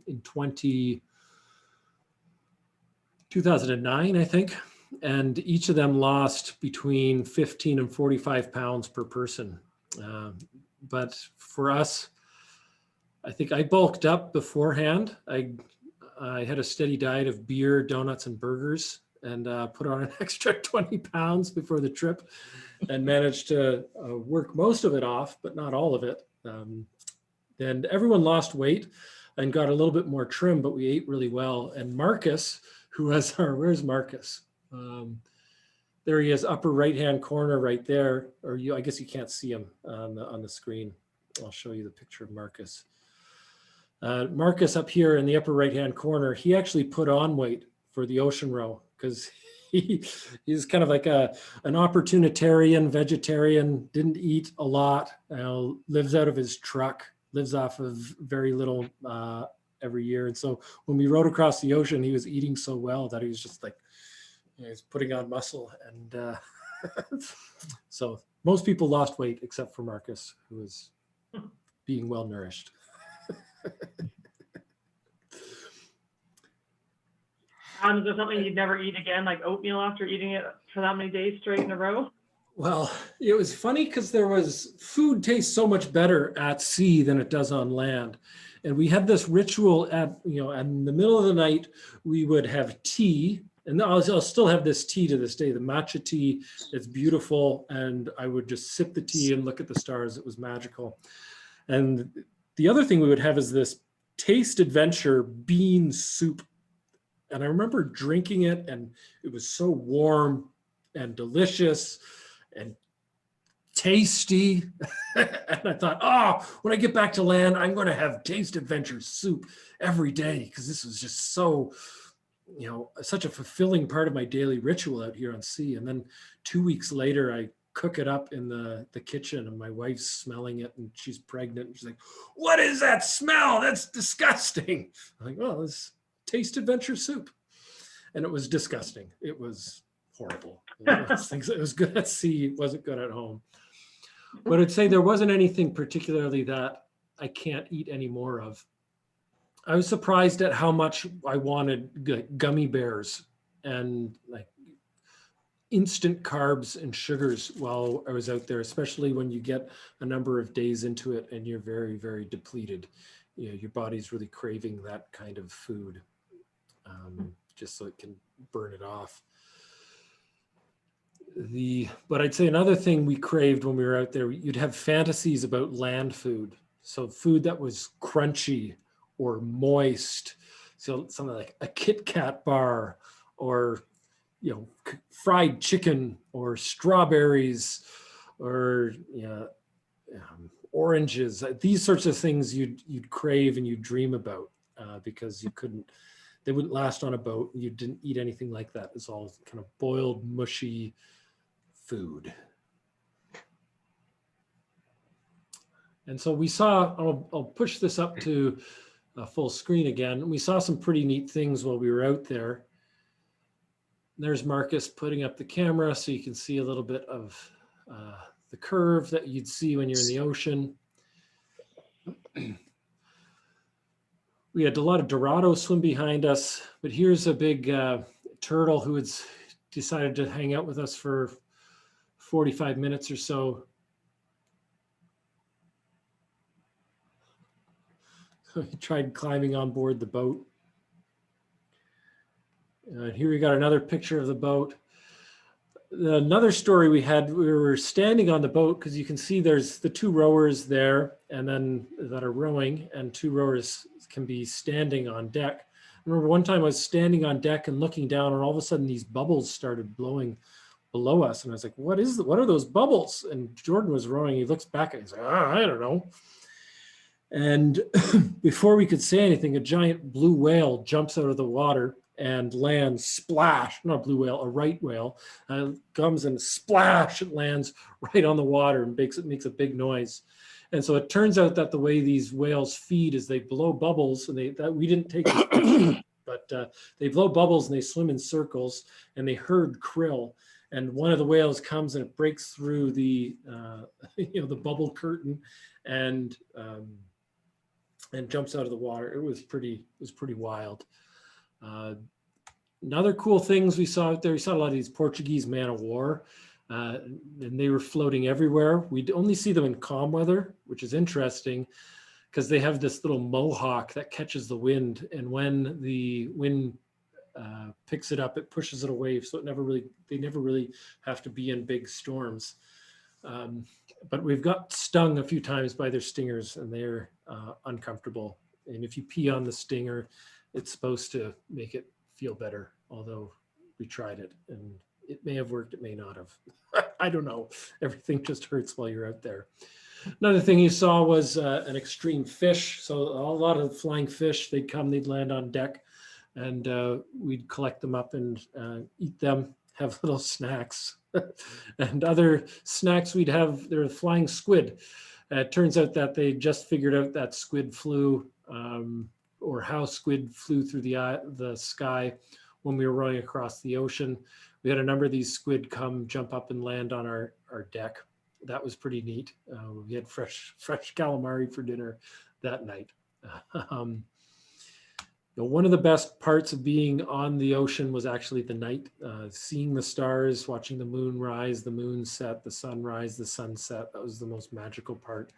2009, I think. And each of them lost between 15 and 45 pounds per person. But for us, I think I bulked up beforehand. I had a steady diet of beer, donuts, and burgers, and put on an extra 20 pounds before the trip and managed to work most of it off, but not all of it. And everyone lost weight and got a little bit more trim, but we ate really well. And Marcus, who has our, where's Marcus? There he is, upper right-hand corner right there, or I guess you can't see him on the screen. I'll show you the picture of Marcus. Marcus up here in the upper right-hand corner, he actually put on weight for the ocean row because he's kind of like an opportunitarian, vegetarian, didn't eat a lot, lives out of his truck, lives off of very little every year. And so when we rowed across the ocean, he was eating so well that he was just like, he's putting on muscle. And so most people lost weight except for Marcus, who was being well nourished. Is there something you'd never eat again, like oatmeal after eating it for that many days straight in a row? Well, it was funny because food tastes so much better at sea than it does on land. And we had this ritual in the middle of the night, we would have tea. And I'll still have this tea to this day, the matcha tea. It's beautiful. And I would just sip the tea and look at the stars. It was magical. And the other thing we would have is this Taste Adventure bean soup. And I remember drinking it, and it was so warm and delicious and tasty. And I thought, oh, when I get back to land, I'm going to have Taste Adventure soup every day, because this was just so, such a fulfilling part of my daily ritual out here on sea. And then 2 weeks later, I cook it up in the kitchen, and my wife's smelling it, and she's pregnant. And she's like, what is that smell? That's disgusting. I'm like, well, it's Taste Adventure soup. And it was disgusting. It was horrible. It was good at sea, it wasn't good at home. But I'd say there wasn't anything particularly that I can't eat any more of. I was surprised at how much I wanted gummy bears and like instant carbs and sugars while I was out there, especially when you get a number of days into it and you're very, very depleted. Your body's really craving that kind of food, just so it can burn it off. But I'd say another thing we craved when we were out there, you'd have fantasies about land food. So food that was crunchy or moist. So something like a Kit Kat bar, or fried chicken, or strawberries, or oranges. These sorts of things you'd crave and you'd dream about because they wouldn't last on a boat. You didn't eat anything like that. It's all kind of boiled, mushy food. And so we saw, I'll push this up to full screen again. We saw some pretty neat things while we were out there. There's Marcus putting up the camera so you can see a little bit of the curve that you'd see when you're in the ocean. We had a lot of Dorado swim behind us, but here's a big turtle who had decided to hang out with us for 45 minutes or so. He tried climbing on board the boat. Here we got another picture of the boat. Another story we had, we were standing on the boat because you can see there's the two rowers there and then that are rowing, and two rowers can be standing on deck. I remember one time I was standing on deck and looking down, and all of a sudden these bubbles started blowing below us. And I was like, what are those bubbles? And Jordan was rowing. He looks back and he's like, I don't know. And before we could say anything, a giant blue whale jumps out of the water and lands splash, not a blue whale, a right whale, comes and splash, it lands right on the water and makes a big noise. And so it turns out that the way these whales feed is they blow bubbles, and we didn't take this, but they blow bubbles and they swim in circles, and they herd krill. And one of the whales comes and it breaks through the the bubble curtain and jumps out of the water. It was pretty wild. Another cool things we saw out there, we saw a lot of these Portuguese man-of-war, and they were floating everywhere. We'd only see them in calm weather, which is interesting because they have this little mohawk that catches the wind, and when the wind picks it up, it pushes it away, so they never really have to be in big storms. But we've got stung a few times by their stingers, and they're uncomfortable. And if you pee on the stinger, it's supposed to make it feel better, although we tried it and it may have worked, it may not have. I don't know. Everything just hurts while you're out there. Another thing you saw was an extreme fish. So a lot of flying fish, they'd come, they'd land on deck, and we'd collect them up and eat them, have little snacks. And other snacks we'd have, they're flying squid. It turns out that they just figured out that squid flew, or how squid flew through the sky when we were rowing across the ocean. We had a number of these squid come, jump up and land on our deck. That was pretty neat. We had fresh calamari for dinner that night. One of the best parts of being on the ocean was actually the night, seeing the stars, watching the moon rise, the moon set, the sun rise, the sunset. That was the most magical part.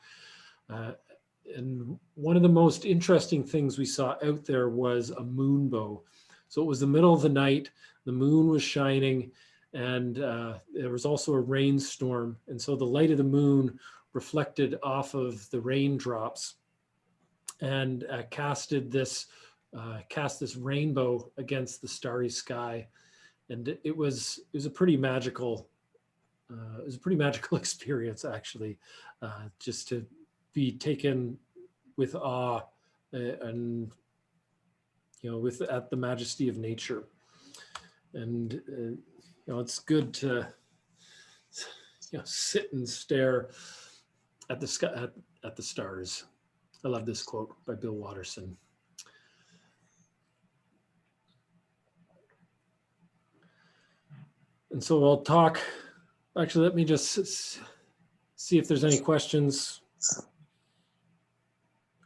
And one of the most interesting things we saw out there was a moonbow. So it was the middle of the night, the moon was shining, and there was also a rainstorm. And so the light of the moon reflected off of the raindrops and cast this rainbow against the starry sky. And it was a pretty magical experience, actually, just to be taken with awe and at the majesty of nature. And it's good to sit and stare at the sky, at the stars. I love this quote by Bill Watterson. And so I'll talk, actually, let me just see if there's any questions.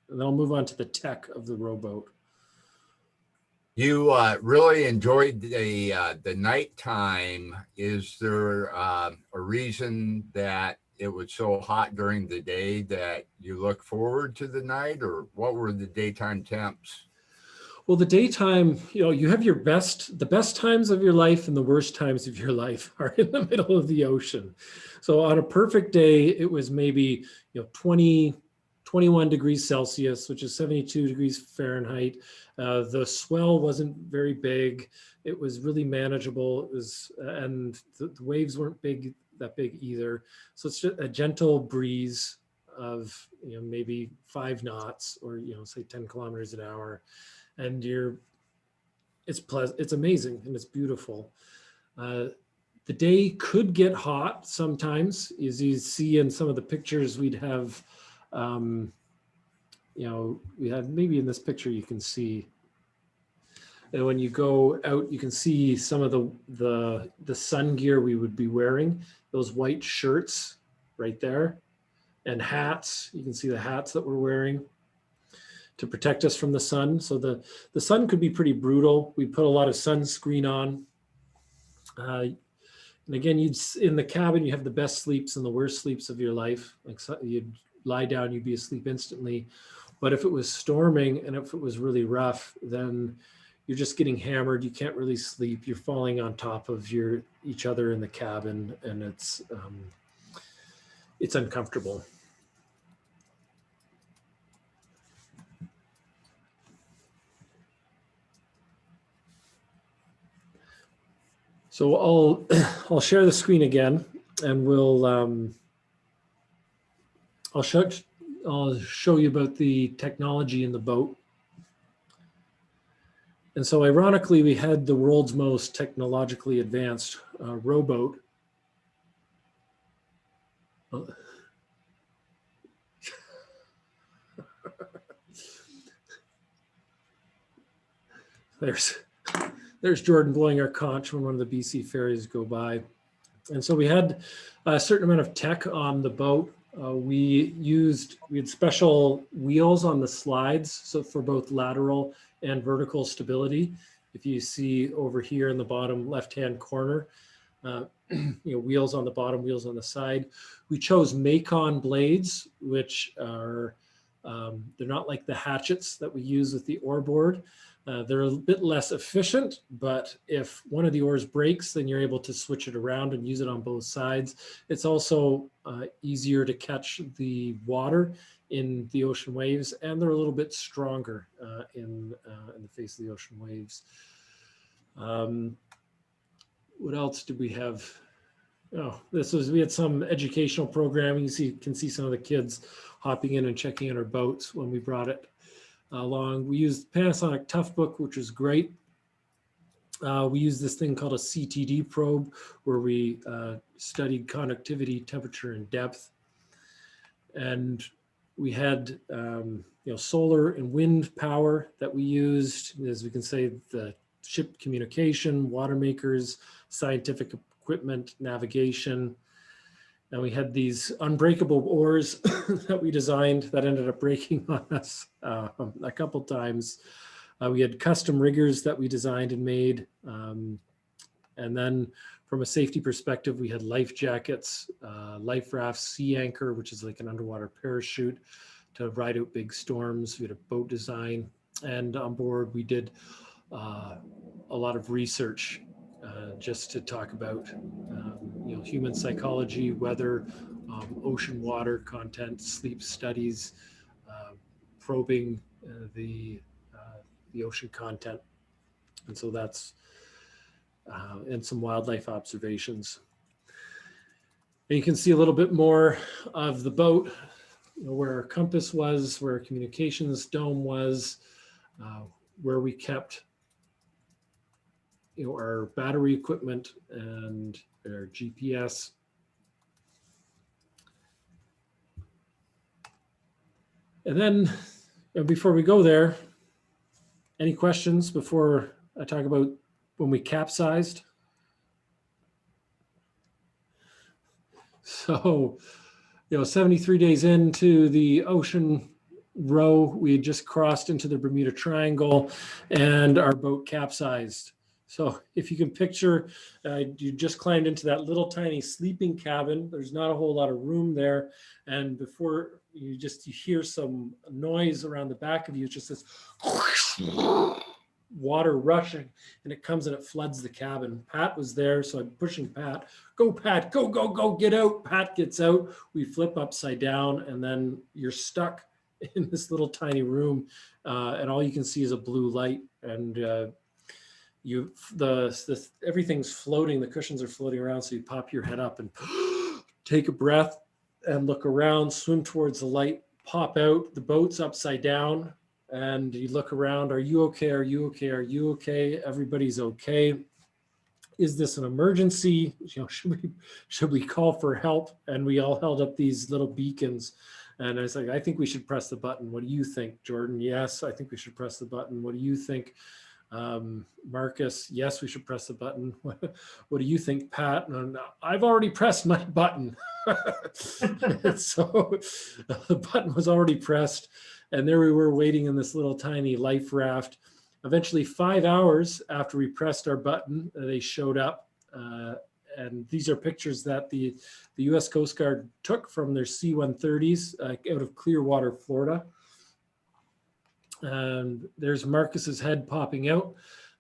And then I'll move on to the tech of the rowboat. You really enjoyed the nighttime. Is there a reason that it was so hot during the day that you look forward to the night, or what were the daytime temps? Well, the daytime, you have the best times of your life and the worst times of your life are in the middle of the ocean. So on a perfect day, it was maybe 21 degrees Celsius, which is 72 degrees Fahrenheit. The swell wasn't very big. It was really manageable. It was, and the waves weren't that big either. So it's just a gentle breeze of maybe 5 knots, or say 10 kilometers an hour. And it's amazing and it's beautiful. The day could get hot sometimes, as you see in some of the pictures. We'd have, we had, maybe in this picture you can see, and when you go out, you can see some of the sun gear we would be wearing, those white shirts right there, and hats. You can see the hats that we're wearing. to protect us from the sun. So the sun could be pretty brutal. We put a lot of sunscreen on. And again, in the cabin, you have the best sleeps and the worst sleeps of your life. Like you'd lie down, you'd be asleep instantly. But if it was storming and if it was really rough, then you're just getting hammered. You can't really sleep. You're falling on top of each other in the cabin, and it's uncomfortable. So I'll share the screen again, and I'll show you about the technology in the boat. And so ironically, we had the world's most technologically advanced rowboat. There's Jordan blowing our conch when one of the BC ferries go by. And so we had a certain amount of tech on the boat. We had special wheels on the slides, so for both lateral and vertical stability. If you see over here in the bottom left-hand corner, wheels on the bottom, wheels on the side. We chose Macon blades, which are, they're not like the hatchets that we use with the oar board. They're a bit less efficient, but if one of the oars breaks, then you're able to switch it around and use it on both sides. It's also easier to catch the water in the ocean waves, and they're a little bit stronger in the face of the ocean waves. What else did we have? Oh, we had some educational programming. You can see some of the kids hopping in and checking in our boats when we brought it along. We used Panasonic Toughbook, which was great. We used this thing called a CTD probe, where we studied conductivity, temperature, and depth. And we had solar and wind power that we used. As we can say, the ship communication, water makers, scientific equipment, navigation. And we had these unbreakable oars that we designed that ended up breaking on us a couple times. We had custom riggers that we designed and made. And then from a safety perspective, we had life jackets, life rafts, sea anchor, which is like an underwater parachute to ride out big storms. We had a boat design. And on board, we did a lot of research just to talk about human psychology, weather, ocean water content, sleep studies, probing the ocean content. And so that's, and some wildlife observations. And you can see a little bit more of the boat, where our compass was, where our communications dome was, where we kept our battery equipment and our GPS. And then before we go there, any questions before I talk about when we capsized? So, 73 days into the ocean row, we had just crossed into the Bermuda Triangle and our boat capsized. So if you can picture, you just climbed into that little tiny sleeping cabin. There's not a whole lot of room there. And before you hear some noise around the back of you, it's just this water rushing, and it comes and it floods the cabin. Pat was there, so I'm pushing Pat. Go, Pat, go, go, go, get out. Pat gets out. We flip upside down, and then you're stuck in this little tiny room, and all you can see is a blue light. And everything's floating, the cushions are floating around, so you pop your head up and take a breath and look around, swim towards the light, pop out, the boat's upside down, and you look around. Are you okay? Are you okay? Are you okay? Everybody's okay. Is this an emergency? Should we call for help? And we all held up these little beacons, and I was like, I think we should press the button. What do you think, Jordan? Yes, I think we should press the button. What do you think, Marcus? Yes, we should press the button. What do you think, Pat? And I've already pressed my button. So the button was already pressed, And there we were waiting in this little tiny life raft. Eventually 5 hours after we pressed our button, they showed up. And these are pictures that the US Coast Guard took from their C-130s out of Clearwater, Florida. And there's Marcus's head popping out.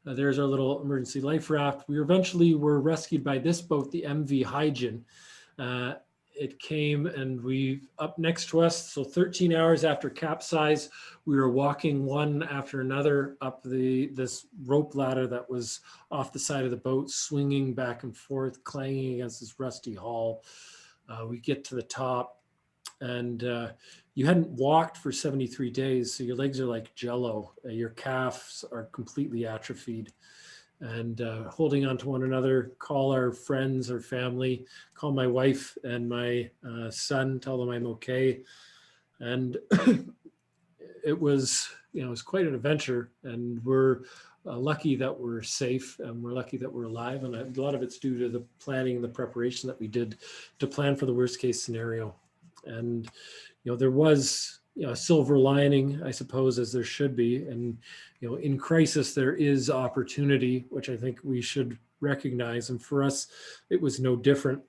There's our little emergency life raft. We eventually were rescued by this boat, the MV Hygiene. It came and we up next to us. So 13 hours after capsize, we were walking one after another up this rope ladder that was off the side of the boat, swinging back and forth, clanging against this rusty hull. We get to the top, and you hadn't walked for 73 days, so your legs are like jello. Your calves are completely atrophied. And holding on to one another, call our friends or family, call my wife and my son, tell them I'm okay. And it was quite an adventure, and we're lucky that we're safe, and we're lucky that we're alive. And a lot of it's due to the planning and the preparation that we did to plan for the worst case scenario. And, there was a silver lining, I suppose, as there should be. And, in crisis, there is opportunity, which I think we should recognize. And for us, it was no different.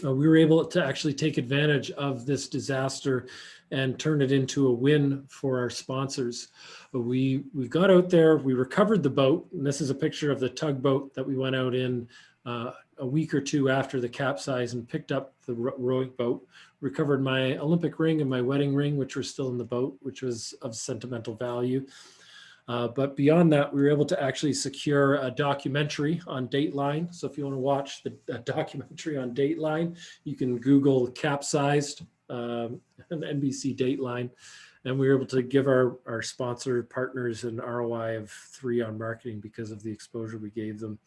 We were able to actually take advantage of this disaster and turn it into a win for our sponsors. We got out there, we recovered the boat, and this is a picture of the tugboat that we went out in a week or two after the capsize, and picked up the rowing boat, recovered my Olympic ring and my wedding ring, which were still in the boat, which was of sentimental value. But beyond that, we were able to actually secure a documentary on Dateline. So if you want to watch the documentary on Dateline, you can Google capsized and NBC Dateline. And we were able to give our sponsor partners an ROI of 3 on marketing because of the exposure we gave them.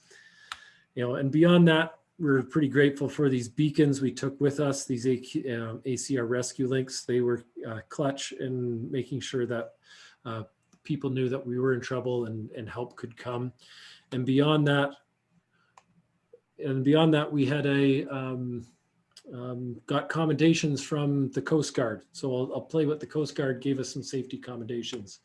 And beyond that, we're pretty grateful for these beacons we took with us, these ACR rescue links. They were clutch in making sure that people knew that we were in trouble and help could come. And beyond that, we had got commendations from the Coast Guard. So I'll play what the Coast Guard gave us, some safety commendations.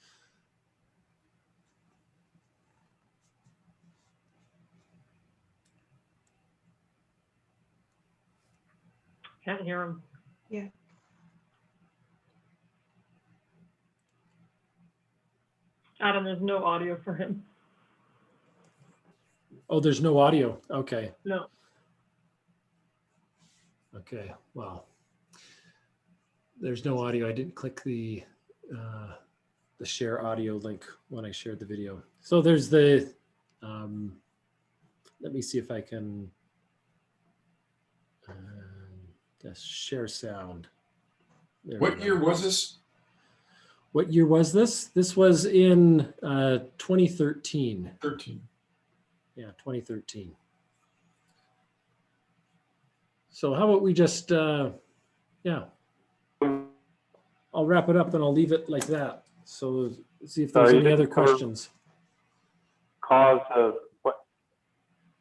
Can't hear him. Yeah. Adam, there's no audio for him. Oh, there's no audio. Okay. No. Okay. Well, there's no audio. I didn't click the share audio link when I shared the video. So there's the, let me see if I can just share sound. There What year was this? What year was this? This was in 2013. 13. Yeah, 2013. So how about we just, yeah. I'll wrap it up and I'll leave it like that. So let's see if there's any other questions. Cause of what?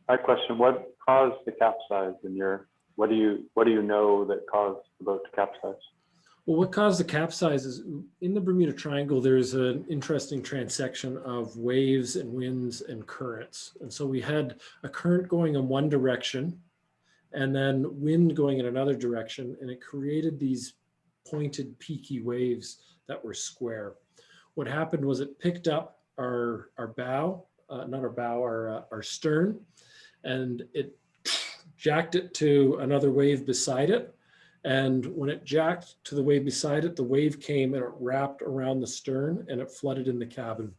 My question: what caused the capsize in your? What do you know that caused the boat to capsize? Well, what caused the capsize is in the Bermuda Triangle, there's an interesting transection of waves and winds and currents. And so we had a current going in one direction and then wind going in another direction. And it created these pointed peaky waves that were square. What happened was it picked up our bow, our stern, and it jacked it to another wave beside it. And when it jacked to the wave beside it, the wave came and it wrapped around the stern and it flooded in the cabin.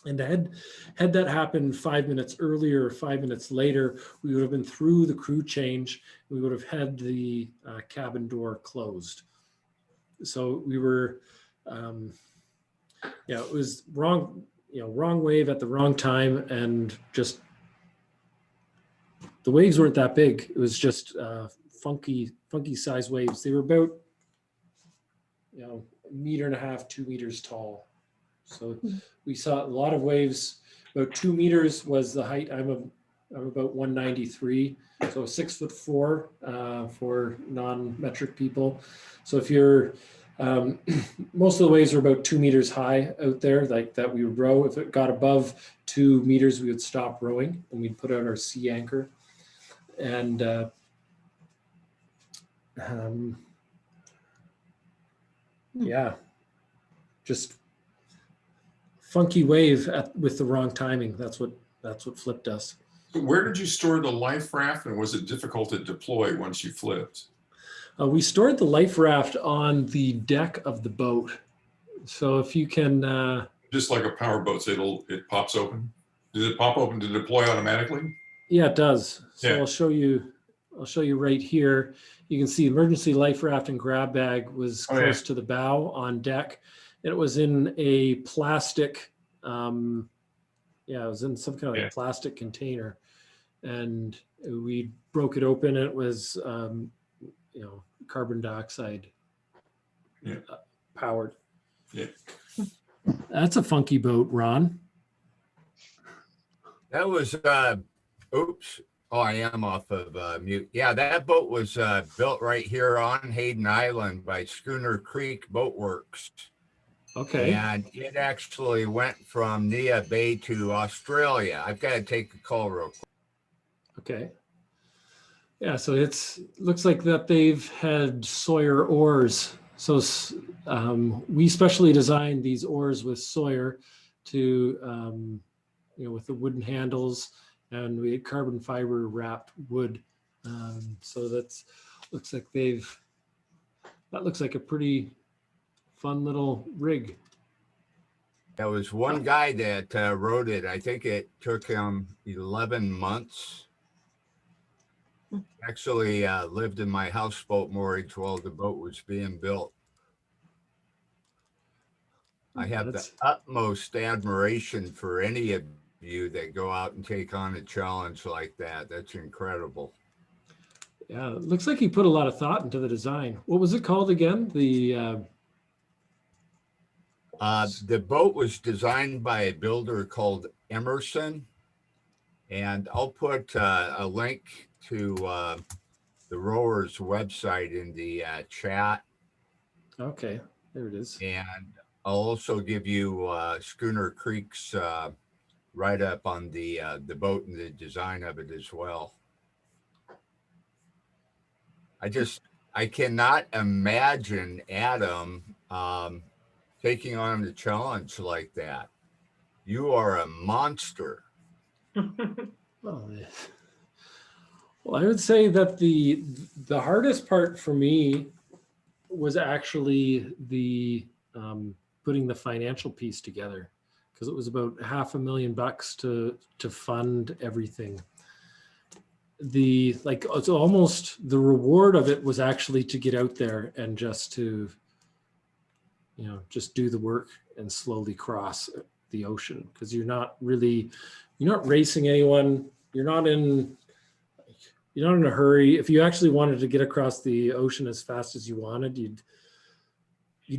And had that happened 5 minutes earlier or 5 minutes later, we would have been through the crew change. We would have had the cabin door closed. So we were, it was wrong, wrong wave at the wrong time, and just the waves weren't that big. It was just funky size waves. They were about, 1.5 meters, 2 meters tall. So we saw a lot of waves. About 2 meters was the height. I'm about 193, so 6'4" for non-metric people. So if you're Most of the waves are about 2 meters high out there, like that we would row. If it got above 2 meters, we would stop rowing and we'd put out our sea anchor. And yeah, just funky wave with the wrong timing. That's what flipped us. Where did you store the life raft, and was it difficult to deploy once you flipped? We stored the life raft on the deck of the boat. So if you can, Just like a power boat, so it pops open. Does it pop open to deploy automatically? yeah, it does. So Yeah. I'll show you right here. You can see emergency life raft and grab bag was Oh, yeah. close to the bow on deck. And it was in a plastic, it was in some kind of Yeah. plastic container. And we broke it open and it was, carbon dioxide Yeah. powered. Yeah. That's a funky boat, Ron. That was, oops. Oh, I am off of mute. Yeah, that boat was built right here on Hayden Island by Schooner Creek Boat Works. Okay. And it actually went from Nia Bay to Australia. I've got to take a call real quick. Okay. Yeah, so looks like that they've had Sawyer oars. So we specially designed these oars with Sawyer to, with the wooden handles, and we had carbon fiber wrapped wood. So that looks like a pretty fun little rig. There was one guy that wrote it. I think it took him 11 months. Actually lived in my houseboat moorage while the boat was being built. I have the utmost admiration for any of you that go out and take on a challenge like that. That's incredible. Yeah, it looks like he put a lot of thought into the design. What was it called again? The boat was designed by a builder called Emerson, and I'll put a link to the Rowers website in the chat. Okay, there it is. And I'll also give you Schooner Creek's write-up on the boat and the design of it as well. I cannot imagine Adam taking on a challenge like that. You are a monster. Well, I would say that the hardest part for me was actually the putting the financial piece together, because it was about $500,000 to fund everything. It's almost the reward of it was actually to get out there and just to just do the work and slowly cross the ocean, because you're not racing anyone. You're not in a hurry. If you actually wanted to get across the ocean as fast as you wanted, you'd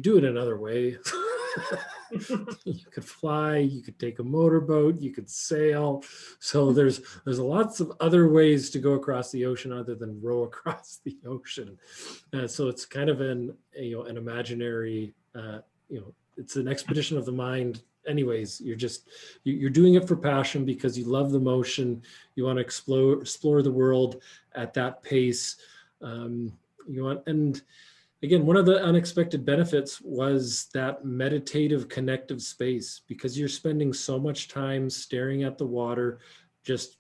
do it another way. You could fly, you could take a motorboat, you could sail. So there's lots of other ways to go across the ocean other than row across the ocean. So it's kind of an imaginary, it's an expedition of the mind. Anyways, you're doing it for passion because you love the motion. You want to explore the world at that pace. And again, one of the unexpected benefits was that meditative connective space, because you're spending so much time staring at the water, just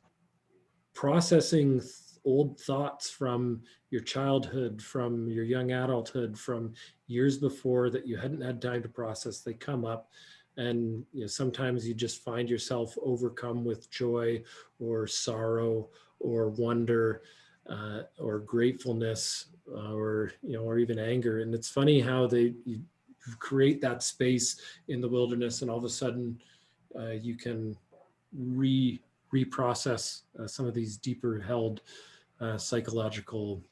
processing old thoughts from your childhood, from your young adulthood, from years before that you hadn't had time to process. They come up. And sometimes you just find yourself overcome with joy or sorrow or wonder or gratefulness or even anger. And it's funny how you create that space in the wilderness, and all of a sudden you can reprocess some of these deeper held psychological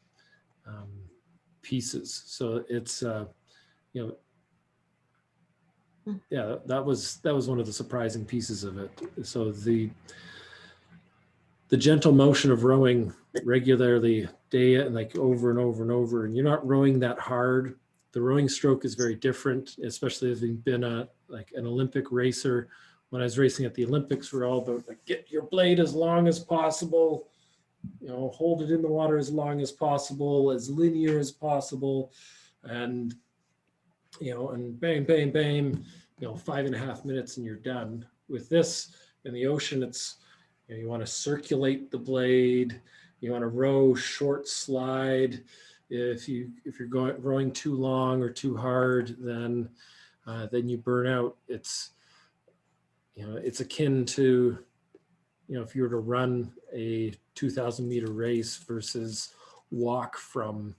pieces. So it's yeah, that was one of the surprising pieces of it. So the gentle motion of rowing regularly, day and over and over and over, and you're not rowing that hard. The rowing stroke is very different, especially having been like an Olympic racer. When I was racing at the Olympics, we're all about like, get your blade as long as possible, hold it in the water as long as possible, as linear as possible. And, and bang, bang, bang, 5.5 minutes and you're done. With this in the ocean, it's, you want to circulate the blade. You want to row short slide. If you're rowing too long or too hard, then you burn out. It's akin to, if you were to run a 2,000 meter race versus walk from,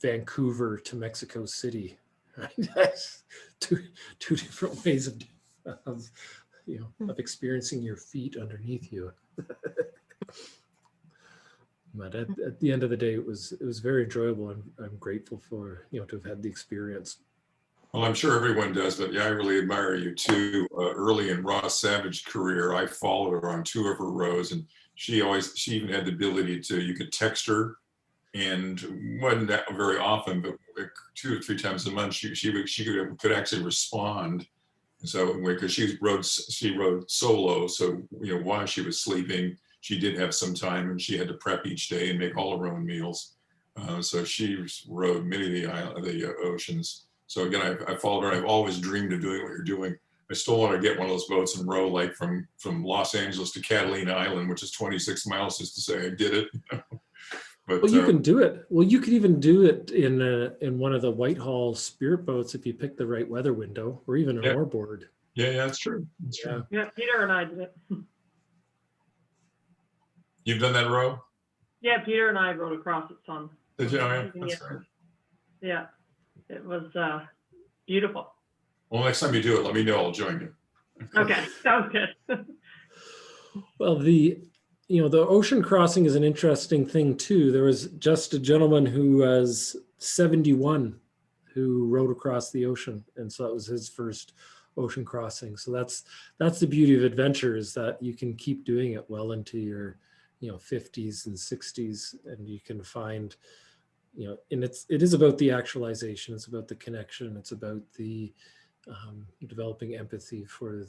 Vancouver to Mexico City, right? That's two different ways of experiencing your feet underneath you. But at the end of the day, it was very enjoyable. I'm grateful for, to have had the experience. Well, I'm sure everyone does, but yeah, I really admire you too. Early in Ross Savage's career, I followed her on 2 of her rows, and she even had the ability to, you could text her, and wasn't that very often, but 2 or 3 times a month, she could actually respond. So because she rode solo, so while she was sleeping, she did have some time, and she had to prep each day and make all her own meals. So she rode many of the oceans. So again, I followed her. I've always dreamed of doing what you're doing. I still want to get one of those boats and row like from Los Angeles to Catalina Island, which is 26 miles, just to say I did it. But, well, you can do it. Well, you could even do it in one of the Whitehall Spirit boats if you pick the right weather window, or even an Oar Board. Yeah, that's true. That's true. Yeah, Peter and I did it. You've done that row? Yeah, Peter and I rode across it some. Did you? Oh, yeah. That's right. Yeah, it was beautiful. Well, next time you do it, let me know. I'll join you. Okay, sounds good. Well, the ocean crossing is an interesting thing too. There was just a gentleman who was 71 who rowed across the ocean, and so that was his first ocean crossing. So that's the beauty of adventure, is that you can keep doing it well into your 50s and 60s, and you can find and it is about the actualization, it's about the connection, it's about the developing empathy for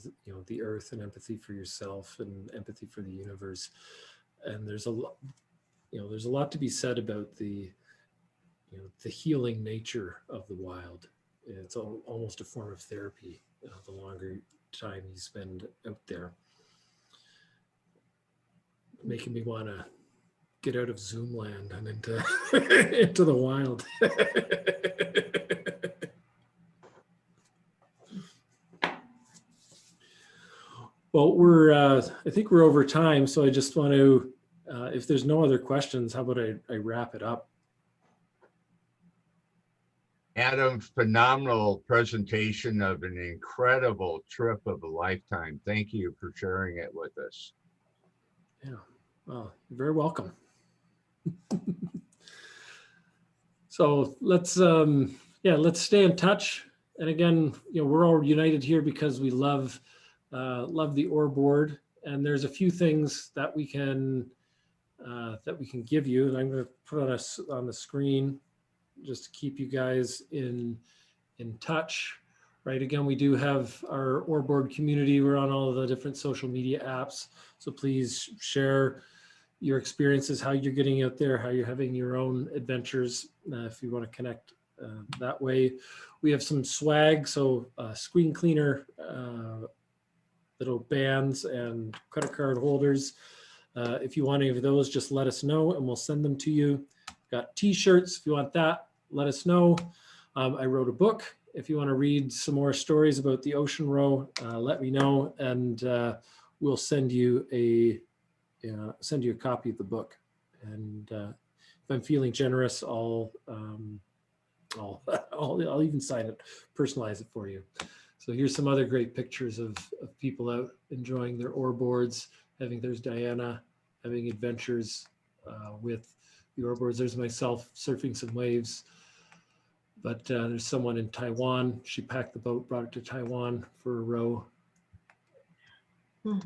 the earth, and empathy for yourself, and empathy for the universe. And there's a lot to be said about the healing nature of the wild. It's almost a form of therapy, the longer time you spend out there. Making me want to get out of Zoom land and into the wild. Well, I think we're over time, so I just want to, if there's no other questions, how about I wrap it up? Adam's phenomenal presentation of an incredible trip of a lifetime. Thank you for sharing it with us. Yeah, well, you're very welcome. So let's stay in touch. And again, we're all united here because we love the Oar Board, and there's a few things that we can give you, and I'm going to put on the screen just to keep you guys in touch. Right, again, we do have our Oar Board community. We're on all of the different social media apps, so please share your experiences, how you're getting out there, how you're having your own adventures, if you want to connect that way. We have some swag, so screen cleaner, little bands and credit card holders. If you want any of those, just let us know and we'll send them to you. Got t-shirts, if you want that, let us know. I wrote a book. If you want to read some more stories about the ocean row, let me know, and we'll send you a copy of the book. And if I'm feeling generous, I'll even sign it, personalize it for you. So here's some other great pictures of people out enjoying their oar boards. There's Diana having adventures with the oar boards. There's myself surfing some waves. But there's someone in Taiwan. She packed the boat, brought it to Taiwan for a row. And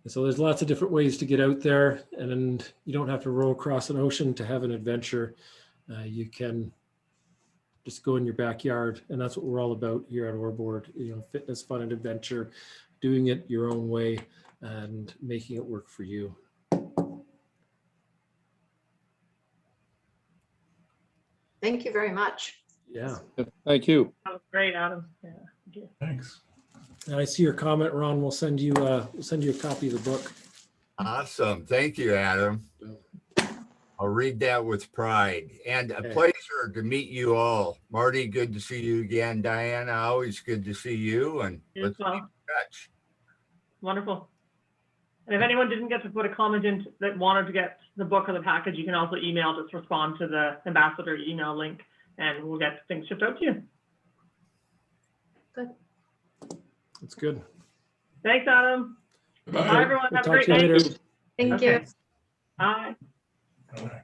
so there's lots of different ways to get out there, and you don't have to row across an ocean to have an adventure. you can just go in your backyard, and that's what we're all about here at Oar Board. You know, fitness, fun, and adventure, doing it your own way and making it work for you. Thank you very much. Yeah. Thank you. That was great, Adam. Yeah. Thank you. Thanks. And I see your comment, Ron. We'll send you a copy of the book. Awesome. Thank you, Adam. I'll read that with pride. And a Okay. pleasure to meet you all. Marty, good to see you again. Diana, always good to see you. And You let's as well. keep in touch. Wonderful. And if anyone didn't get to put a comment in that wanted to get the book or the package, you can also email, just respond to the ambassador email link and we'll get things shipped out to you. It's good. Thanks, Adam. Bye. Bye, everyone. We'll Have a talk great to you night. later. Thank Okay. you. Bye. Bye.